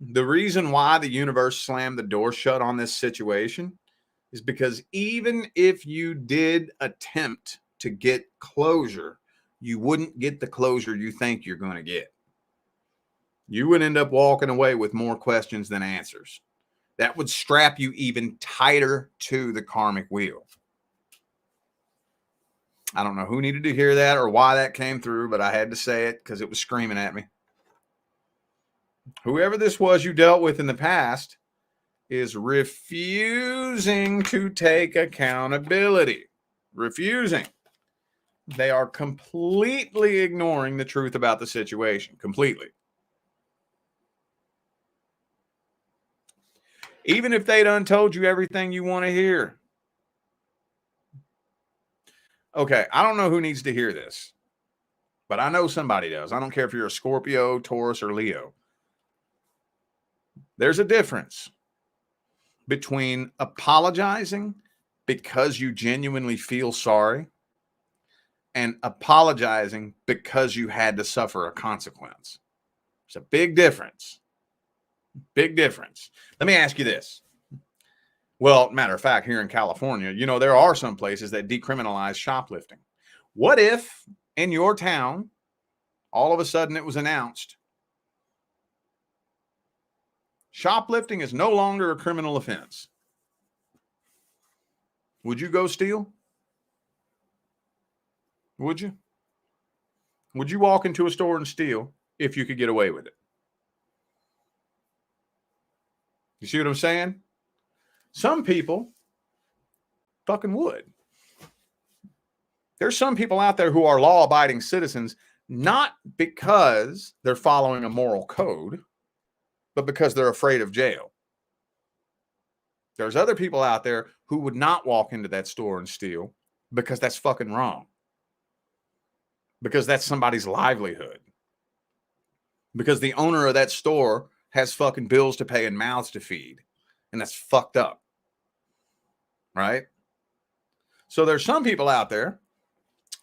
the reason why the universe slammed the door shut on this situation is because even if you did attempt to get closure, you wouldn't get the closure you think you're going to get. You would end up walking away with more questions than answers. That would strap you even tighter to the karmic wheel. I don't know who needed to hear that or why that came through, but I had to say it because it was screaming at me. Whoever this was you dealt with in the past is refusing to take accountability. Refusing. They are completely ignoring the truth about the situation. Completely. Even if they done told you everything you want to hear. Okay, I don't know who needs to hear this, but I know somebody does. I don't care if you're a Scorpio, Taurus, or Leo. There's a difference between apologizing because you genuinely feel sorry and apologizing because you had to suffer a consequence. It's a big difference. Big difference. Let me ask you this. Well, matter of fact, here in California, you know, there are some places that decriminalize shoplifting. What if in your town, all of a sudden it was announced, shoplifting is no longer a criminal offense? Would you go steal? Would you? Would you walk into a store and steal if you could get away with it? You see what I'm saying? Some people fucking would. There's some people out there who are law-abiding citizens, not because they're following a moral code, but because they're afraid of jail. There's other people out there who would not walk into that store and steal because that's fucking wrong. Because that's somebody's livelihood. Because the owner of that store has fucking bills to pay and mouths to feed. And that's fucked up. Right? So there's some people out there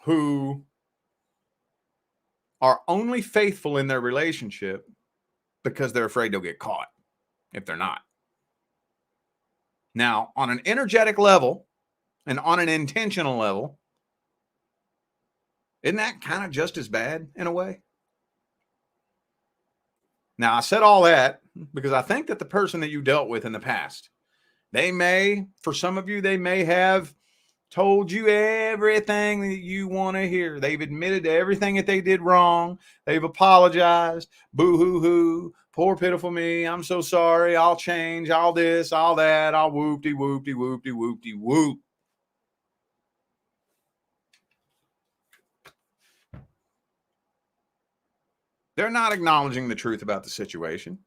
who are only faithful in their relationship because they're afraid they'll get caught if they're not. Now, on an energetic level and on an intentional level, isn't that kind of just as bad in a way? Now, I said all that because I think that the person that you dealt with in the past, they may, for some of you, they may have told you everything that you want to hear. They've admitted to everything that they did wrong. They've apologized. Boo-hoo-hoo. Poor pitiful me. I'm so sorry. I'll change. All this, all that. I'll whoop-de-whoop-de-whoop-de-whoop-de-whoop. They're not acknowledging the truth about the situation.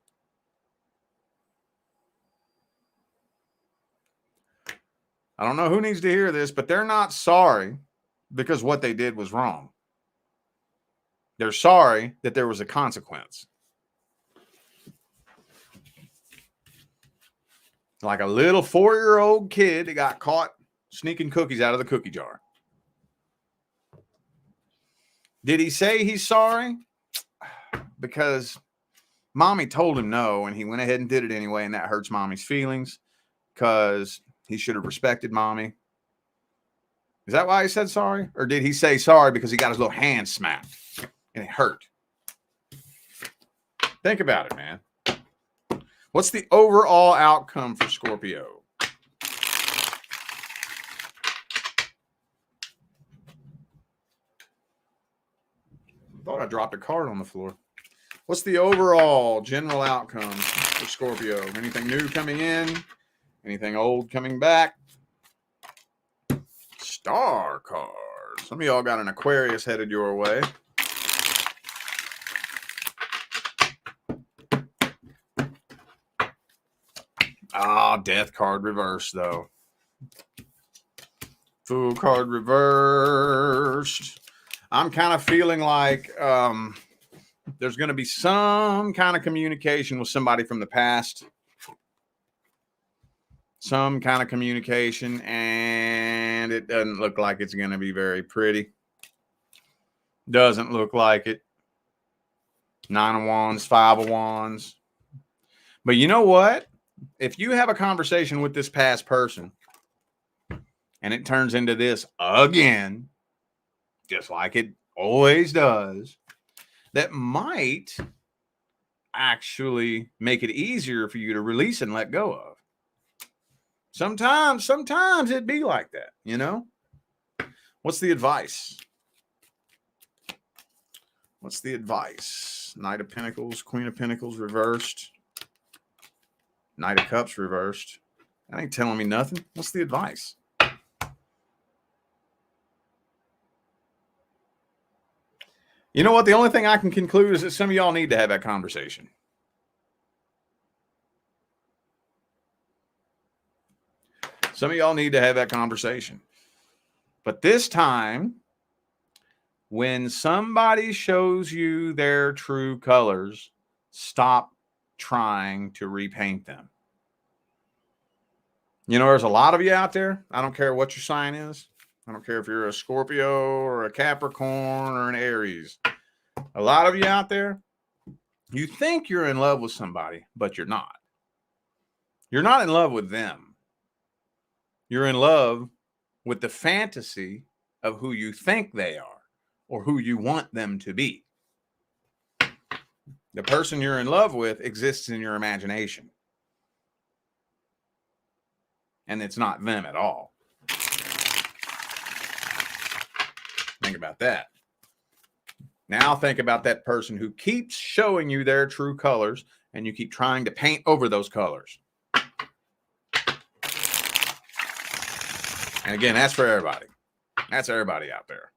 I don't know who needs to hear this, but they're not sorry because what they did was wrong. They're sorry that there was a consequence. Like a little 4-year-old kid that got caught sneaking cookies out of the cookie jar. Did he say he's sorry? Because mommy told him no, and he went ahead and did it anyway, and that hurts mommy's feelings because he should have respected mommy. Is that why he said sorry? Or did he say sorry because he got his little hand smacked and it hurt? Think about it, man. What's the overall outcome for Scorpio? Thought I dropped a card on the floor. What's the overall general outcome for Scorpio? Anything new coming in? Anything old coming back? Star cards. Some of y'all got an Aquarius headed your way. Ah, death card reversed, though. Fool card reversed. I'm kind of feeling like there's going to be some kind of communication with somebody from the past. Some kind of communication, and it doesn't look like it's going to be very pretty. Doesn't look like it. 9 of Wands, 5 of Wands. But you know what? If you have a conversation with this past person and it turns into this again, just like it always does, that might actually make it easier for you to release and let go of. Sometimes it'd be like that, you know? What's the advice? What's the advice? Knight of Pentacles, Queen of Pentacles reversed. Knight of Cups reversed. That ain't telling me nothing. What's the advice? You know what? The only thing I can conclude is that some of y'all need to have that conversation. Some of y'all need to have that conversation. But this time, when somebody shows you their true colors, stop trying to repaint them. You know, there's a lot of you out there. I don't care what your sign is. I don't care if you're a Scorpio or a Capricorn or an Aries. A lot of you out there, you think you're in love with somebody, but you're not. You're not in love with them. You're in love with the fantasy of who you think they are or who you want them to be. The person you're in love with exists in your imagination. And it's not them at all. Think about that. Now think about that person who keeps showing you their true colors and you keep trying to paint over those colors. And again, that's for everybody. That's everybody out there.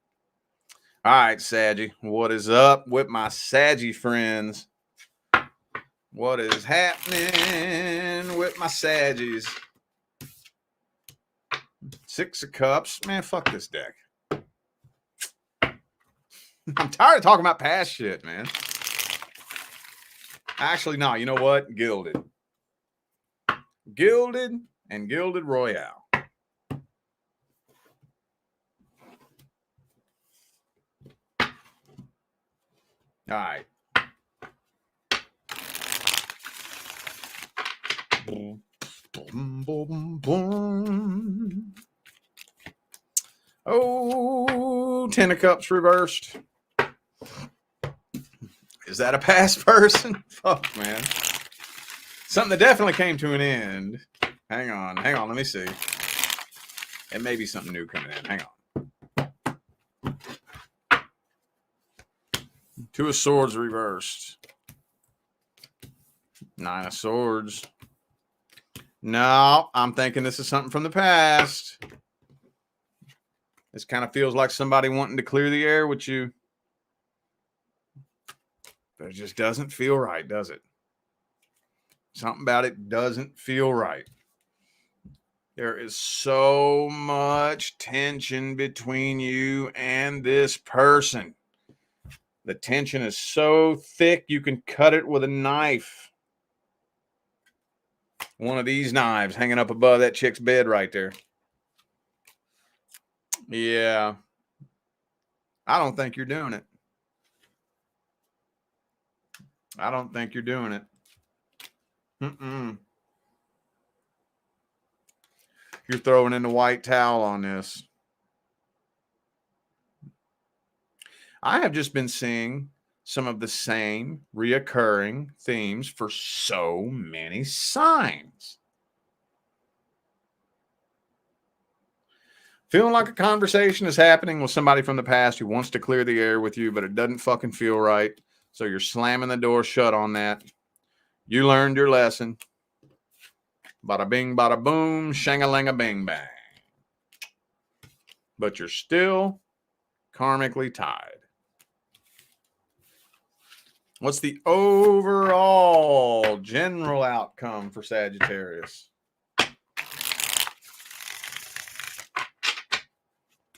All right, Saggy. What is up with my Saggy friends? What is happening with my Saggies? Six of Cups. Man, fuck this deck. I'm tired of talking about past shit, man. Actually, no. You know what? Gilded. Gilded and Gilded Royale. All right. Boom, boom, boom, boom. Oh, 10 of Cups reversed. Is that a past person? Fuck, man. Something that definitely came to an end. Hang on. Let me see. It may be something new coming in. Hang on. Two of Swords reversed. Nine of Swords. No, I'm thinking this is something from the past. This kind of feels like somebody wanting to clear the air with you. But it just doesn't feel right, does it? Something about it doesn't feel right. There is so much tension between you and this person. The tension is so thick you can cut it with a knife. One of these knives hanging up above that chick's bed right there. Yeah. I don't think you're doing it. I don't think you're doing it. You're throwing in the white towel on this. I have just been seeing some of the same reoccurring themes for so many signs. Feeling like a conversation is happening with somebody from the past who wants to clear the air with you, but it doesn't fucking feel right. So you're slamming the door shut on that. You learned your lesson. Bada bing, bada boom, shang-a-lang-a bing bang. But you're still karmically tied. What's the overall general outcome for Sagittarius?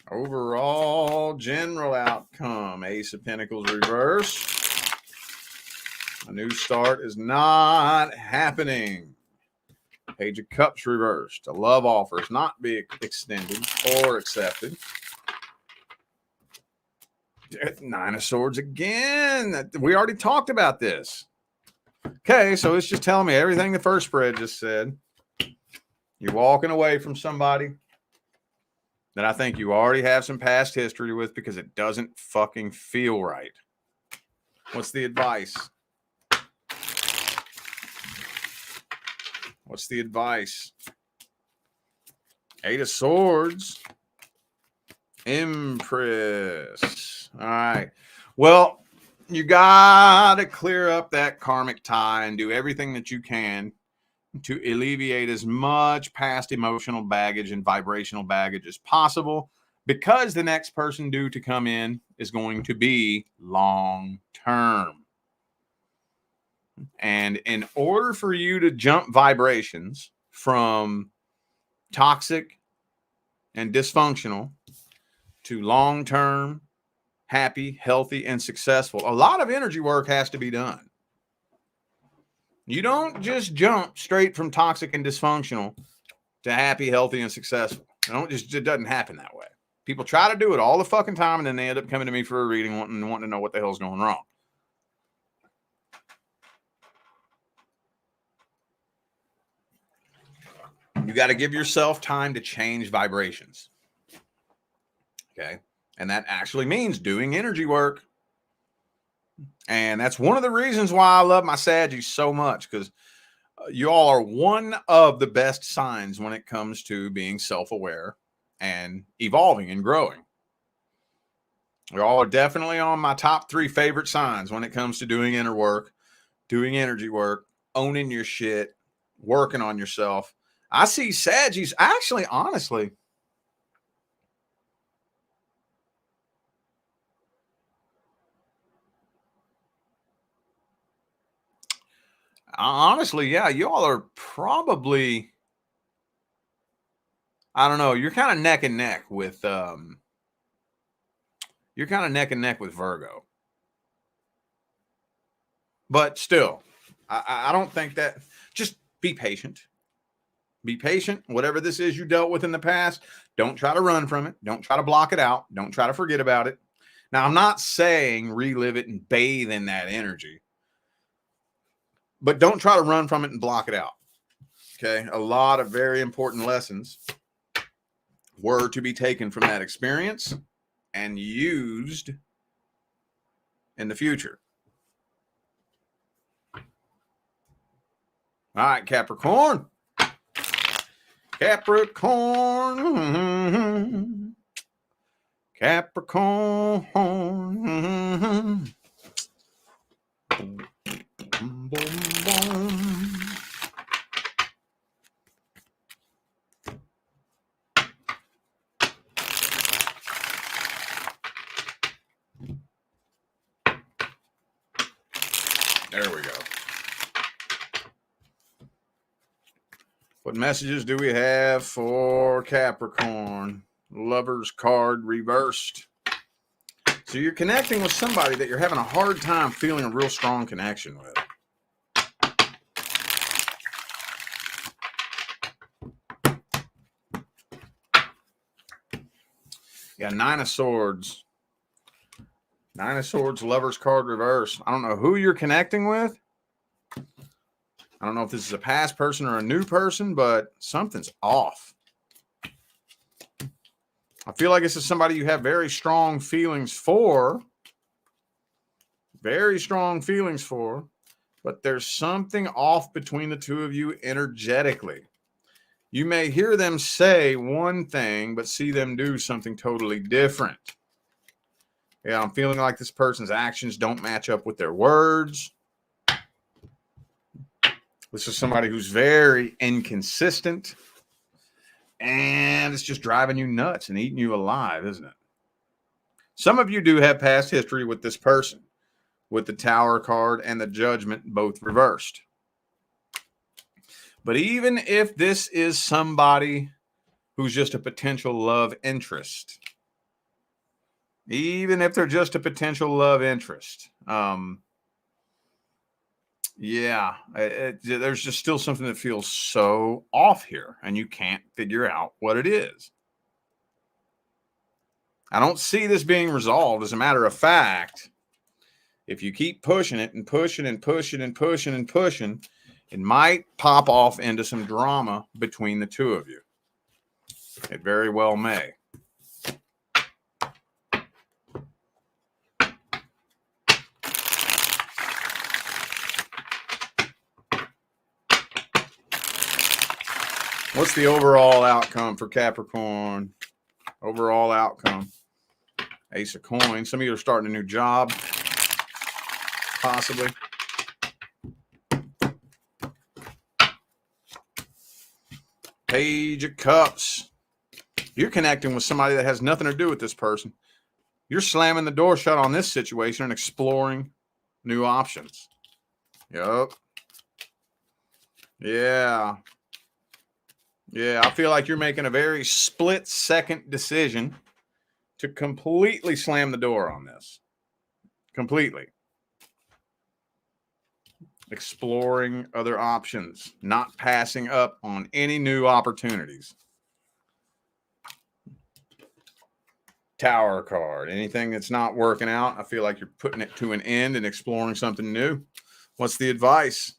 Overall general outcome. Ace of Pentacles reverse. A new start is not happening. Page of Cups reversed. A love offer is not being extended or accepted. Nine of Swords again. We already talked about this. Okay, so it's just telling me everything the first spread just said. You're walking away from somebody that I think you already have some past history with because it doesn't fucking feel right. What's the advice? What's the advice? Eight of Swords. Empress. All right. Well, you got to clear up that karmic tie and do everything that you can to alleviate as much past emotional baggage and vibrational baggage as possible, because the next person due to come in is going to be long term. And in order for you to jump vibrations from toxic and dysfunctional to long term, happy, healthy, and successful, a lot of energy work has to be done. You don't just jump straight from toxic and dysfunctional to happy, healthy, and successful. It doesn't happen that way. People try to do it all the fucking time, and then they end up coming to me for a reading wanting to know what the hell's going wrong. You got to give yourself time to change vibrations. Okay. And that actually means doing energy work. And that's one of the reasons why I love my Saggies so much, because you all are one of the best signs when it comes to being self-aware and evolving and growing. You all are definitely on my top 3 favorite signs when it comes to doing inner work, doing energy work, owning your shit, working on yourself. I see Saggies, actually, honestly, yeah, you all are probably, I don't know, you're kind of neck and neck with Virgo. But still, I don't think that, just be patient. Be patient. Whatever this is you dealt with in the past, don't try to run from it. Don't try to block it out. Don't try to forget about it. Now, I'm not saying relive it and bathe in that energy, but don't try to run from it and block it out. Okay. A lot of very important lessons were to be taken from that experience and used in the future. All right, Capricorn. Capricorn. Capricorn. Boom, boom. There we go. What messages do we have for Capricorn? Lover's card reversed. So you're connecting with somebody that you're having a hard time feeling a real strong connection with. Yeah, 9 of Swords. 9 of Swords, Lover's card reversed. I don't know who you're connecting with. I don't know if this is a past person or a new person, but something's off. I feel like this is somebody you have very strong feelings for. Very strong feelings for. But there's something off between the two of you energetically. You may hear them say one thing, but see them do something totally different. Yeah, I'm feeling like this person's actions don't match up with their words. This is somebody who's very inconsistent. And it's just driving you nuts and eating you alive, isn't it? Some of you do have past history with this person, with the Tower card and the Judgment both reversed. But even if this is somebody who's just a potential love interest, even if they're just a potential love interest, there's just still something that feels so off here, and you can't figure out what it is. I don't see this being resolved. As a matter of fact, if you keep pushing it and pushing and pushing and pushing and pushing, it might pop off into some drama between the two of you. It very well may. What's the overall outcome for Capricorn? overall outcome. Ace of coins. Some of you are starting a new job, possibly. Page of Cups. You're connecting with somebody that has nothing to do with this person. You're slamming the door shut on this situation and exploring new options. Yup. Yeah. Yeah, I feel like you're making a very split-second decision to completely slam the door on this. Completely. Exploring other options, not passing up on any new opportunities. Tower card. Anything that's not working out, I feel like you're putting it to an end and exploring something new. What's the advice?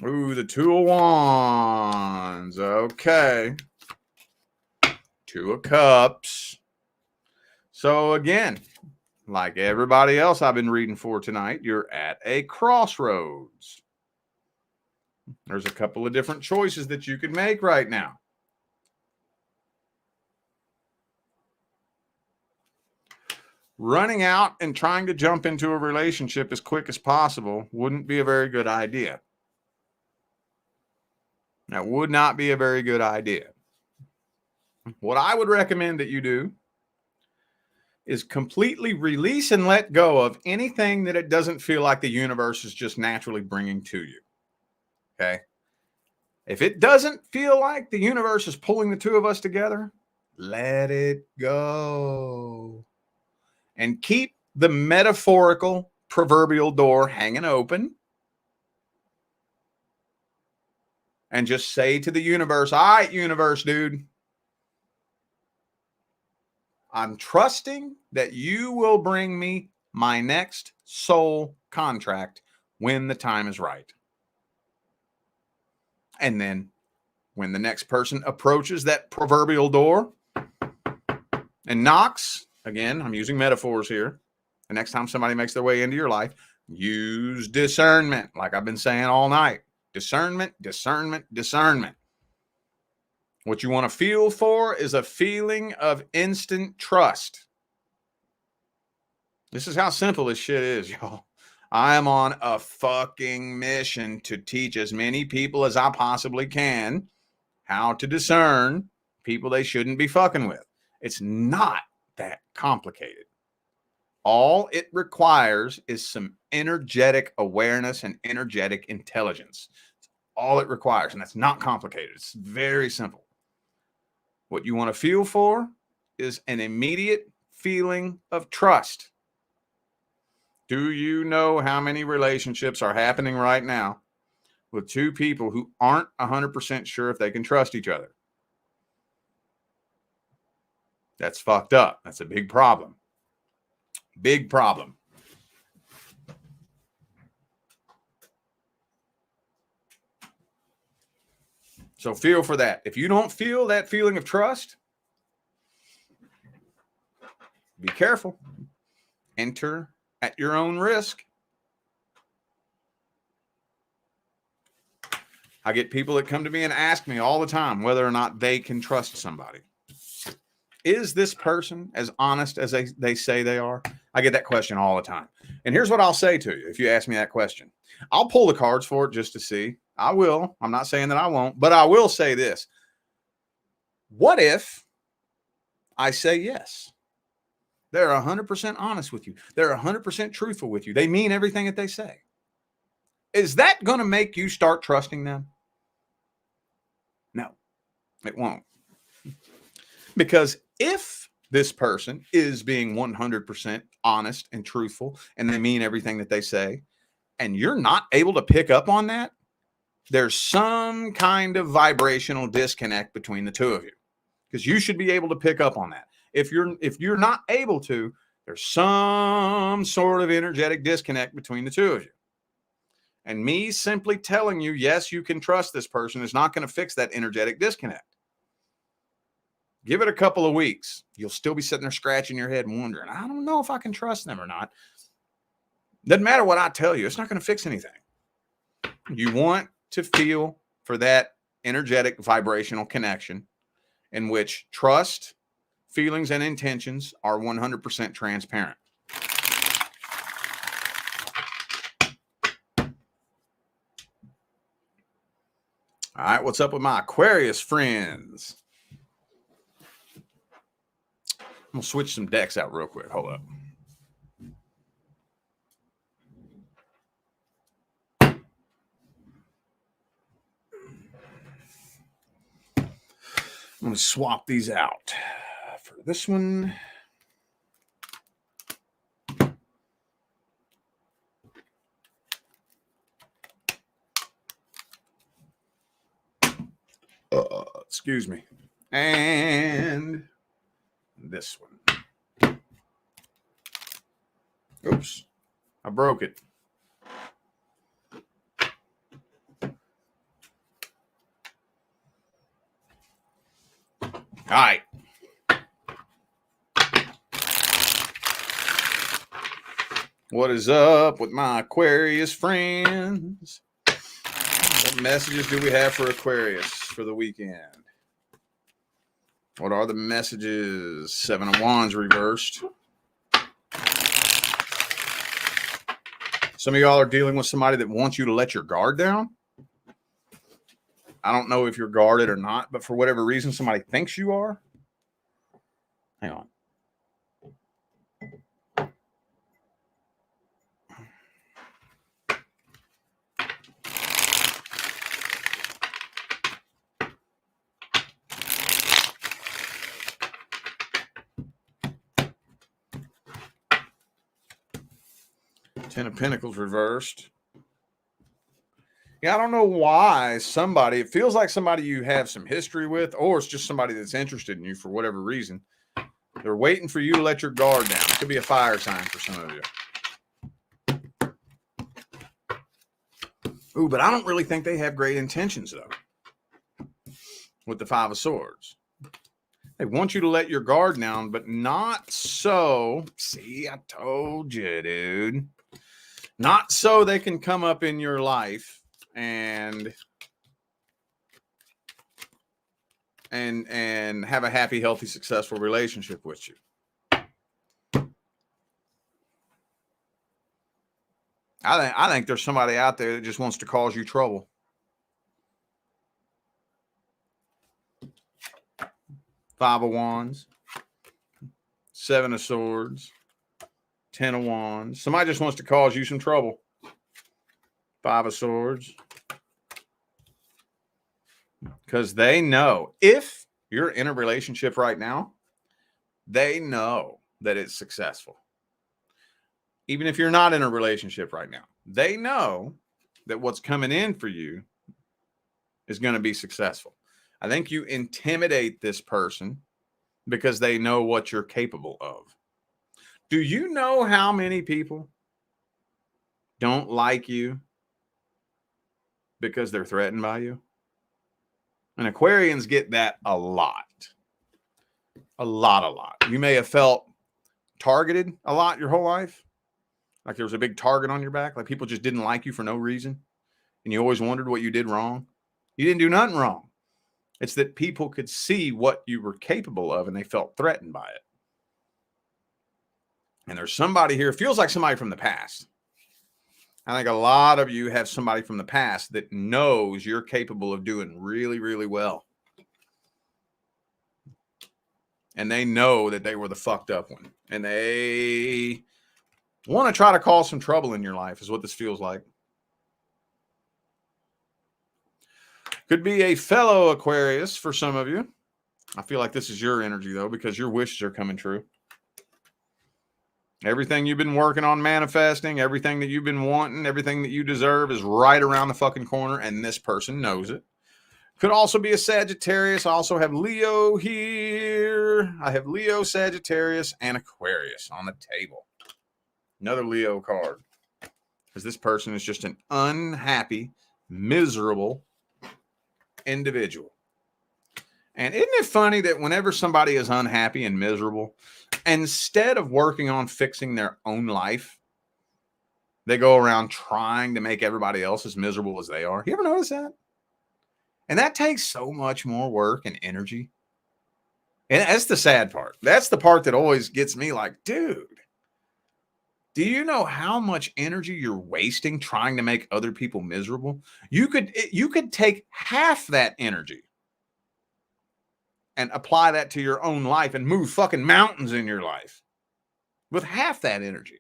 Ooh, the Two of Wands. Okay. Two of Cups. So again, like everybody else I've been reading for tonight, you're at a crossroads. There's a couple of different choices that you could make right now. Running out and trying to jump into a relationship as quick as possible wouldn't be a very good idea. That would not be a very good idea. What I would recommend that you do is completely release and let go of anything that it doesn't feel like the universe is just naturally bringing to you. Okay? If it doesn't feel like the universe is pulling the two of us together, let it go. And keep the metaphorical proverbial door hanging open. And just say to the universe, all right, universe, dude, I'm trusting that you will bring me my next soul contract when the time is right. And then when the next person approaches that proverbial door and knocks, again, I'm using metaphors here. The next time somebody makes their way into your life, use discernment, like I've been saying all night. Discernment, discernment, discernment. What you want to feel for is a feeling of instant trust. This is how simple this shit is, y'all. I am on a fucking mission to teach as many people as I possibly can how to discern people they shouldn't be fucking with. It's not that complicated. All it requires is some energetic awareness and energetic intelligence. It's all it requires, and that's not complicated. It's very simple. What you want to feel for is an immediate feeling of trust. Do you know how many relationships are happening right now with two people who aren't 100% sure if they can trust each other? That's fucked up. That's a big problem. Big problem. So feel for that. If you don't feel that feeling of trust, be careful. Enter at your own risk. I get people that come to me and ask me all the time whether or not they can trust somebody. Is this person as honest as they say they are? I get that question all the time. And here's what I'll say to you if you ask me that question. I'll pull the cards for it just to see. I will. I'm not saying that I won't, but I will say this. What if I say yes? They're 100% honest with you. They're 100% truthful with you. They mean everything that they say. Is that going to make you start trusting them? No, it won't. Because if this person is being 100% honest and truthful and they mean everything that they say, and you're not able to pick up on that, there's some kind of vibrational disconnect between the two of you, because you should be able to pick up on that. If you're not able to, there's some sort of energetic disconnect between the two of you. And me simply telling you, yes, you can trust this person is not going to fix that energetic disconnect. Give it a couple of weeks. You'll still be sitting there scratching your head and wondering, I don't know if I can trust them or not. Doesn't matter what I tell you. It's not going to fix anything. You want to feel for that energetic vibrational connection. in which trust, feelings, and intentions are 100% transparent. All right, what's up with my Aquarius friends? I'm going to switch some decks out real quick. Hold up. I'm going to swap these out for this one. Excuse me. And this one. Oops. I broke it. All right. What is up with my Aquarius friends? What messages do we have for Aquarius for the weekend? What are the messages? 7 of Wands reversed. Some of y'all are dealing with somebody that wants you to let your guard down. I don't know if you're guarded or not, but for whatever reason, somebody thinks you are. Hang on. Ten of Pentacles reversed. Yeah, I don't know why somebody, it feels like somebody you have some history with, or it's just somebody that's interested in you for whatever reason. They're waiting for you to let your guard down. It could be a fire sign for some of you. Ooh, but I don't really think they have great intentions, though, with the 5 of Swords. They want you to let your guard down, but not so. See, I told you, dude. Not so they can come up in your life and have a happy, healthy, successful relationship with you. I think there's somebody out there that just wants to cause you trouble. Five of Wands, 7 of Swords, 10 of Wands. Somebody just wants to cause you some trouble. 5 of Swords. Because they know if you're in a relationship right now, they know that it's successful. Even if you're not in a relationship right now, they know that what's coming in for you is going to be successful. I think you intimidate this person because they know what you're capable of. Do you know how many people don't like you because they're threatened by you? And Aquarians get that a lot. A lot. You may have felt targeted a lot your whole life. Like there was a big target on your back. Like people just didn't like you for no reason. And you always wondered what you did wrong. You didn't do nothing wrong. It's that people could see what you were capable of and they felt threatened by it. And there's somebody here, it feels like somebody from the past. I think a lot of you have somebody from the past that knows you're capable of doing really, really well. And they know that they were the fucked up one. And they want to try to cause some trouble in your life is what this feels like. Could be a fellow Aquarius for some of you. I feel like this is your energy, though, because your wishes are coming true. Everything you've been working on manifesting, everything that you've been wanting, everything that you deserve is right around the fucking corner, and this person knows it. Could also be a Sagittarius. I also have Leo here. I have Leo, Sagittarius, and Aquarius on the table. Another Leo card. Because this person is just an unhappy, miserable individual. And isn't it funny that whenever somebody is unhappy and miserable, instead of working on fixing their own life, they go around trying to make everybody else as miserable as they are? You ever notice that? And that takes so much more work and energy. And that's the sad part. That's the part that always gets me like, dude, do you know how much energy you're wasting trying to make other people miserable? You could take half that energy and apply that to your own life and move fucking mountains in your life with half that energy.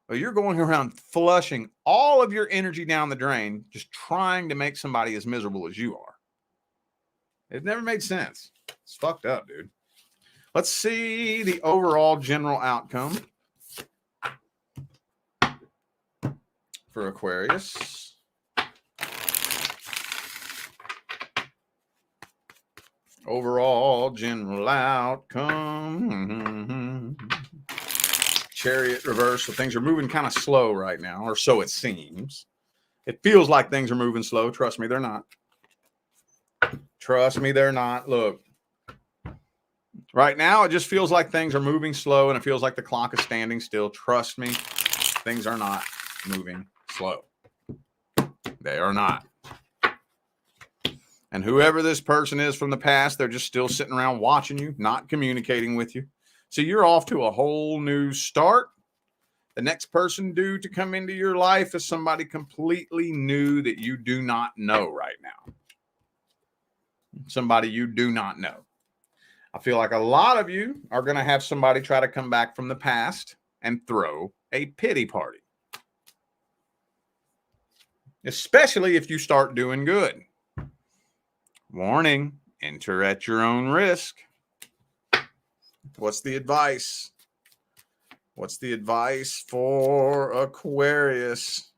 But you're going around flushing all of your energy down the drain, just trying to make somebody as miserable as you are. It never made sense. It's fucked up, dude. Let's see the overall general outcome for Aquarius. Overall general outcome. Chariot reverse. So things are moving kind of slow right now, or so it seems. It feels like things are moving slow. Trust me, they're not. Trust me, they're not. Look, right now, it just feels like things are moving slow, and it feels like the clock is standing still. Trust me, things are not moving slow. They are not. And whoever this person is from the past, they're just still sitting around watching you, not communicating with you. So you're off to a whole new start. The next person due to come into your life is somebody completely new that you do not know right now. Somebody you do not know. I feel like a lot of you are going to have somebody try to come back from the past and throw a pity party. Especially if you start doing good. Warning, enter at your own risk. What's the advice? What's the advice for Aquarius?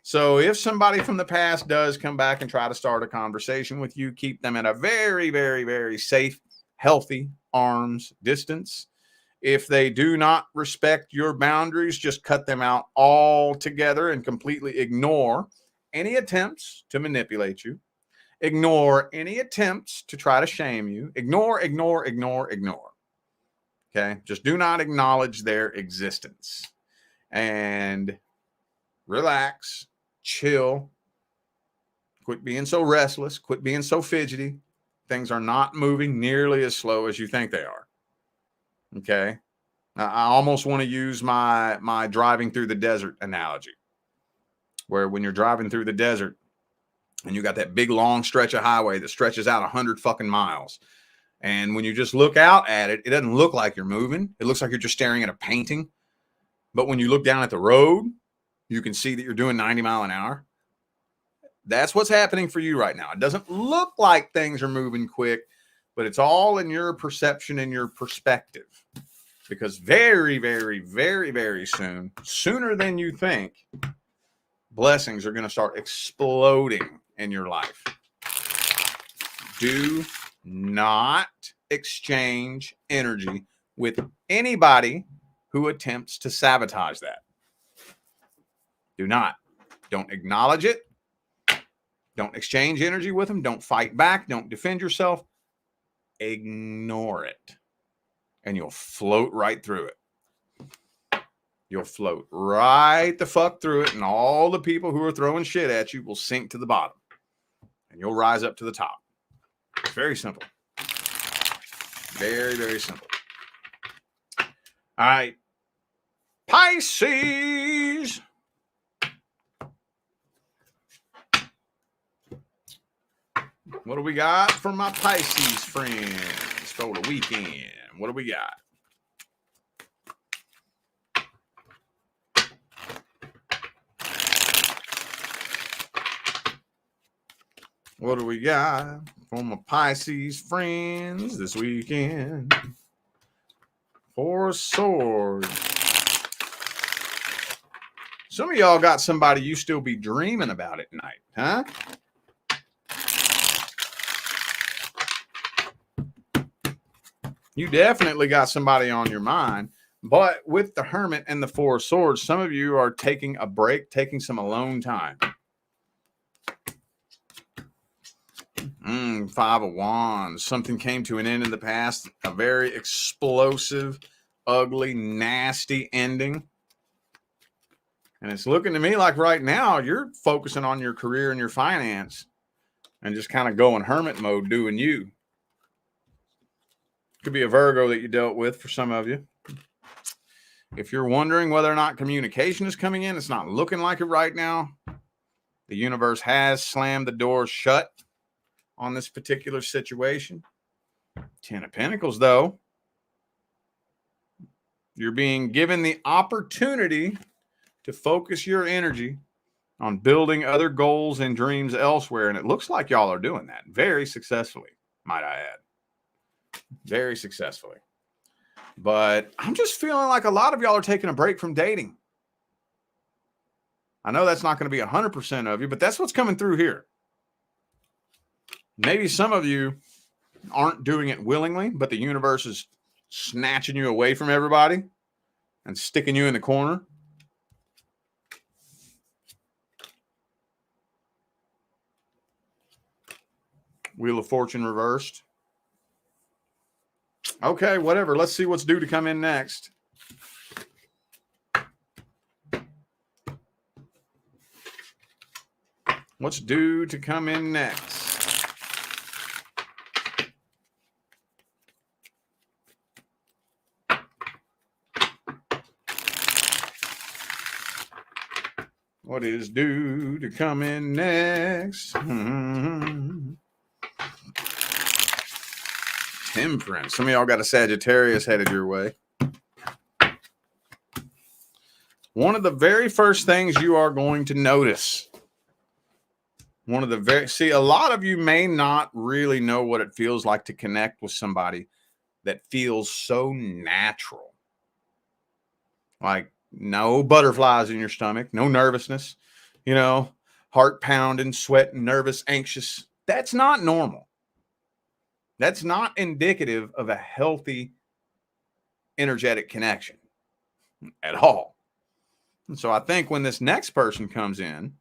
So if somebody from the past does come back and try to start a conversation with you, keep them at a very, very, very safe, healthy arm's distance. If they do not respect your boundaries, just cut them out altogether and completely ignore any attempts to manipulate you. Ignore any attempts to try to shame you. Ignore. Okay? Just do not acknowledge their existence. And relax, chill. Quit being so restless. Quit being so fidgety. Things are not moving nearly as slow as you think they are. Okay? I almost want to use my driving through the desert analogy, where when you're driving through the desert and you got that big long stretch of highway that stretches out 100 fucking miles. And when you just look out at it, it doesn't look like you're moving. It looks like you're just staring at a painting. But when you look down at the road, you can see that you're doing 90 miles an hour. That's what's happening for you right now. It doesn't look like things are moving quick, but it's all in your perception and your perspective. Because very, very, very, very soon, sooner than you think, blessings are going to start exploding in your life. Do not exchange energy with anybody who attempts to sabotage that. Do not. Don't acknowledge it. Don't exchange energy with them. Don't fight back. Don't defend yourself. Ignore it. And you'll float right through it. You'll float right the fuck through it, and all the people who are throwing shit at you will sink to the bottom. And you'll rise up to the top. It's very simple. Very, very simple. All right. Pisces. What do we got for my Pisces friends for the weekend? What do we got? What do we got for my Pisces friends this weekend? Four of Swords. Some of y'all got somebody you still be dreaming about at night, huh? You definitely got somebody on your mind. But with the Hermit and the Four of Swords, some of you are taking a break, taking some alone time. Five of Wands. Something came to an end in the past. A very explosive, ugly, nasty ending. And it's looking to me like right now you're focusing on your career and your finance and just kind of going hermit mode doing you. Could be a Virgo that you dealt with for some of you. If you're wondering whether or not communication is coming in, it's not looking like it right now. The universe has slammed the door shut on this particular situation. 10 of Pentacles, though. You're being given the opportunity to focus your energy on building other goals and dreams elsewhere. And it looks like y'all are doing that very successfully, might I add. Very successfully. But I'm just feeling like a lot of y'all are taking a break from dating. I know that's not going to be 100% of you, but that's what's coming through here. Maybe some of you aren't doing it willingly, but the universe is snatching you away from everybody and sticking you in the corner. Wheel of Fortune reversed. Okay, whatever. Let's see what's due to come in next. What's due to come in next? What is due to come in next? Temperance. Some of y'all got a Sagittarius headed your way. One of the very first things you are going to notice. See, a lot of you may not really know what it feels like to connect with somebody that feels so natural. Like no butterflies in your stomach, no nervousness, heart pounding, sweating, nervous, anxious. That's not normal. That's not indicative of a healthy, energetic connection at all. And so I think when this next person comes in,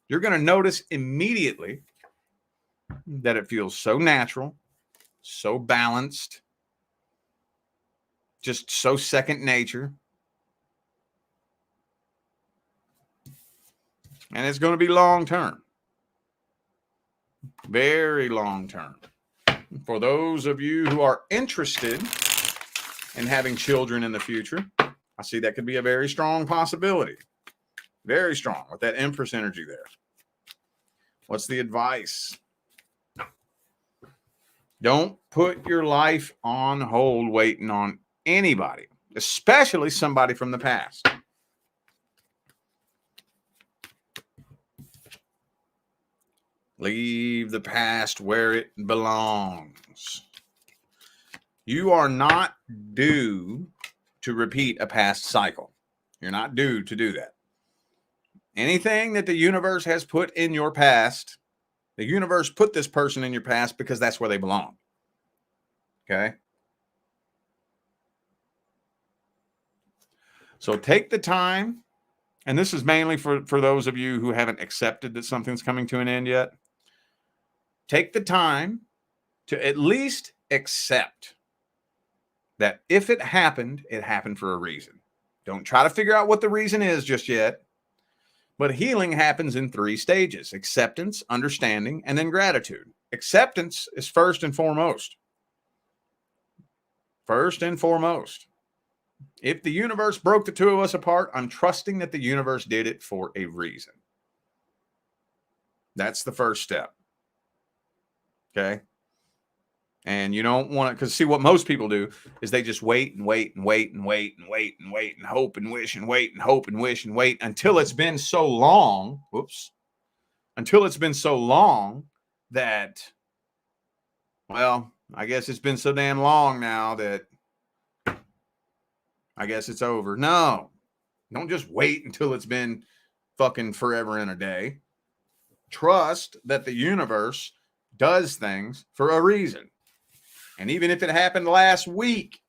you're going to notice immediately that it feels so natural, so balanced, just so second nature. And it's going to be long term. Very long term. For those of you who are interested in having children in the future, I see that could be a very strong possibility. Very strong with that Empress energy there. What's the advice? Don't put your life on hold waiting on anybody, especially somebody from the past. Leave the past where it belongs. You are not due to repeat a past cycle. You're not due to do that. Anything that the universe has put in your past, the universe put this person in your past because that's where they belong. Okay? So take the time, and this is mainly for those of you who haven't accepted that something's coming to an end yet. Take the time to at least accept that if it happened for a reason. Don't try to figure out what the reason is just yet. But healing happens in 3 stages: acceptance, understanding, and then gratitude. Acceptance is first and foremost. First and foremost. If the universe broke the two of us apart, I'm trusting that the universe did it for a reason. That's the first step. Okay? And you don't want to, because see, what most people do is they just wait and wait and wait and wait and wait and wait and hope and wish and wait and hope and wish and wait until it's been so long. Until it's been so long that, well, I guess it's been so damn long now that I guess it's over. No, don't just wait until it's been fucking forever and a day. Trust that the universe does things for a reason. And even if it happened last week,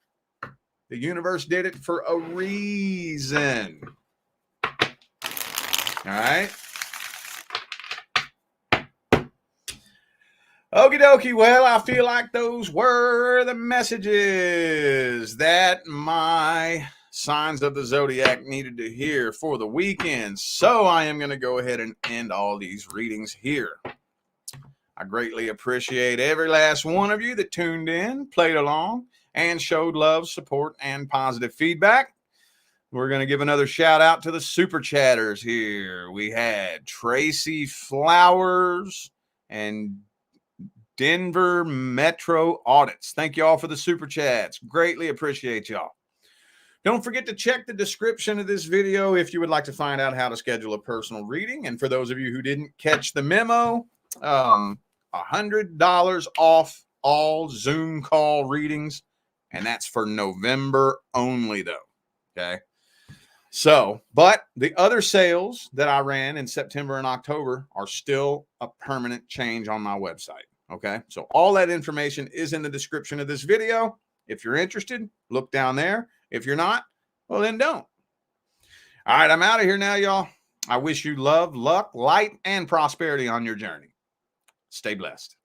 the universe did it for a reason. All right? Okie dokie. Well, I feel like those were the messages that my signs of the zodiac needed to hear for the weekend. So I am going to go ahead and end all these readings here. I greatly appreciate every last one of you that tuned in, played along, and showed love, support, and positive feedback. We're going to give another shout out to the super chatters here. We had Tracy Flowers and Denver Metro Audits. Thank you all for the super chats. Greatly appreciate y'all. Don't forget to check the description of this video if you would like to find out how to schedule a personal reading. And for those of you who didn't catch the memo, $100 off all Zoom call readings. And that's for November only, though. Okay. So, but the other sales that I ran in September and October are still a permanent change on my website. Okay. So all that information is in the description of this video. If you're interested, look down there. If you're not, well, then don't. All right. I'm out of here now, y'all. I wish you love, luck, light, and prosperity on your journey. Stay blessed.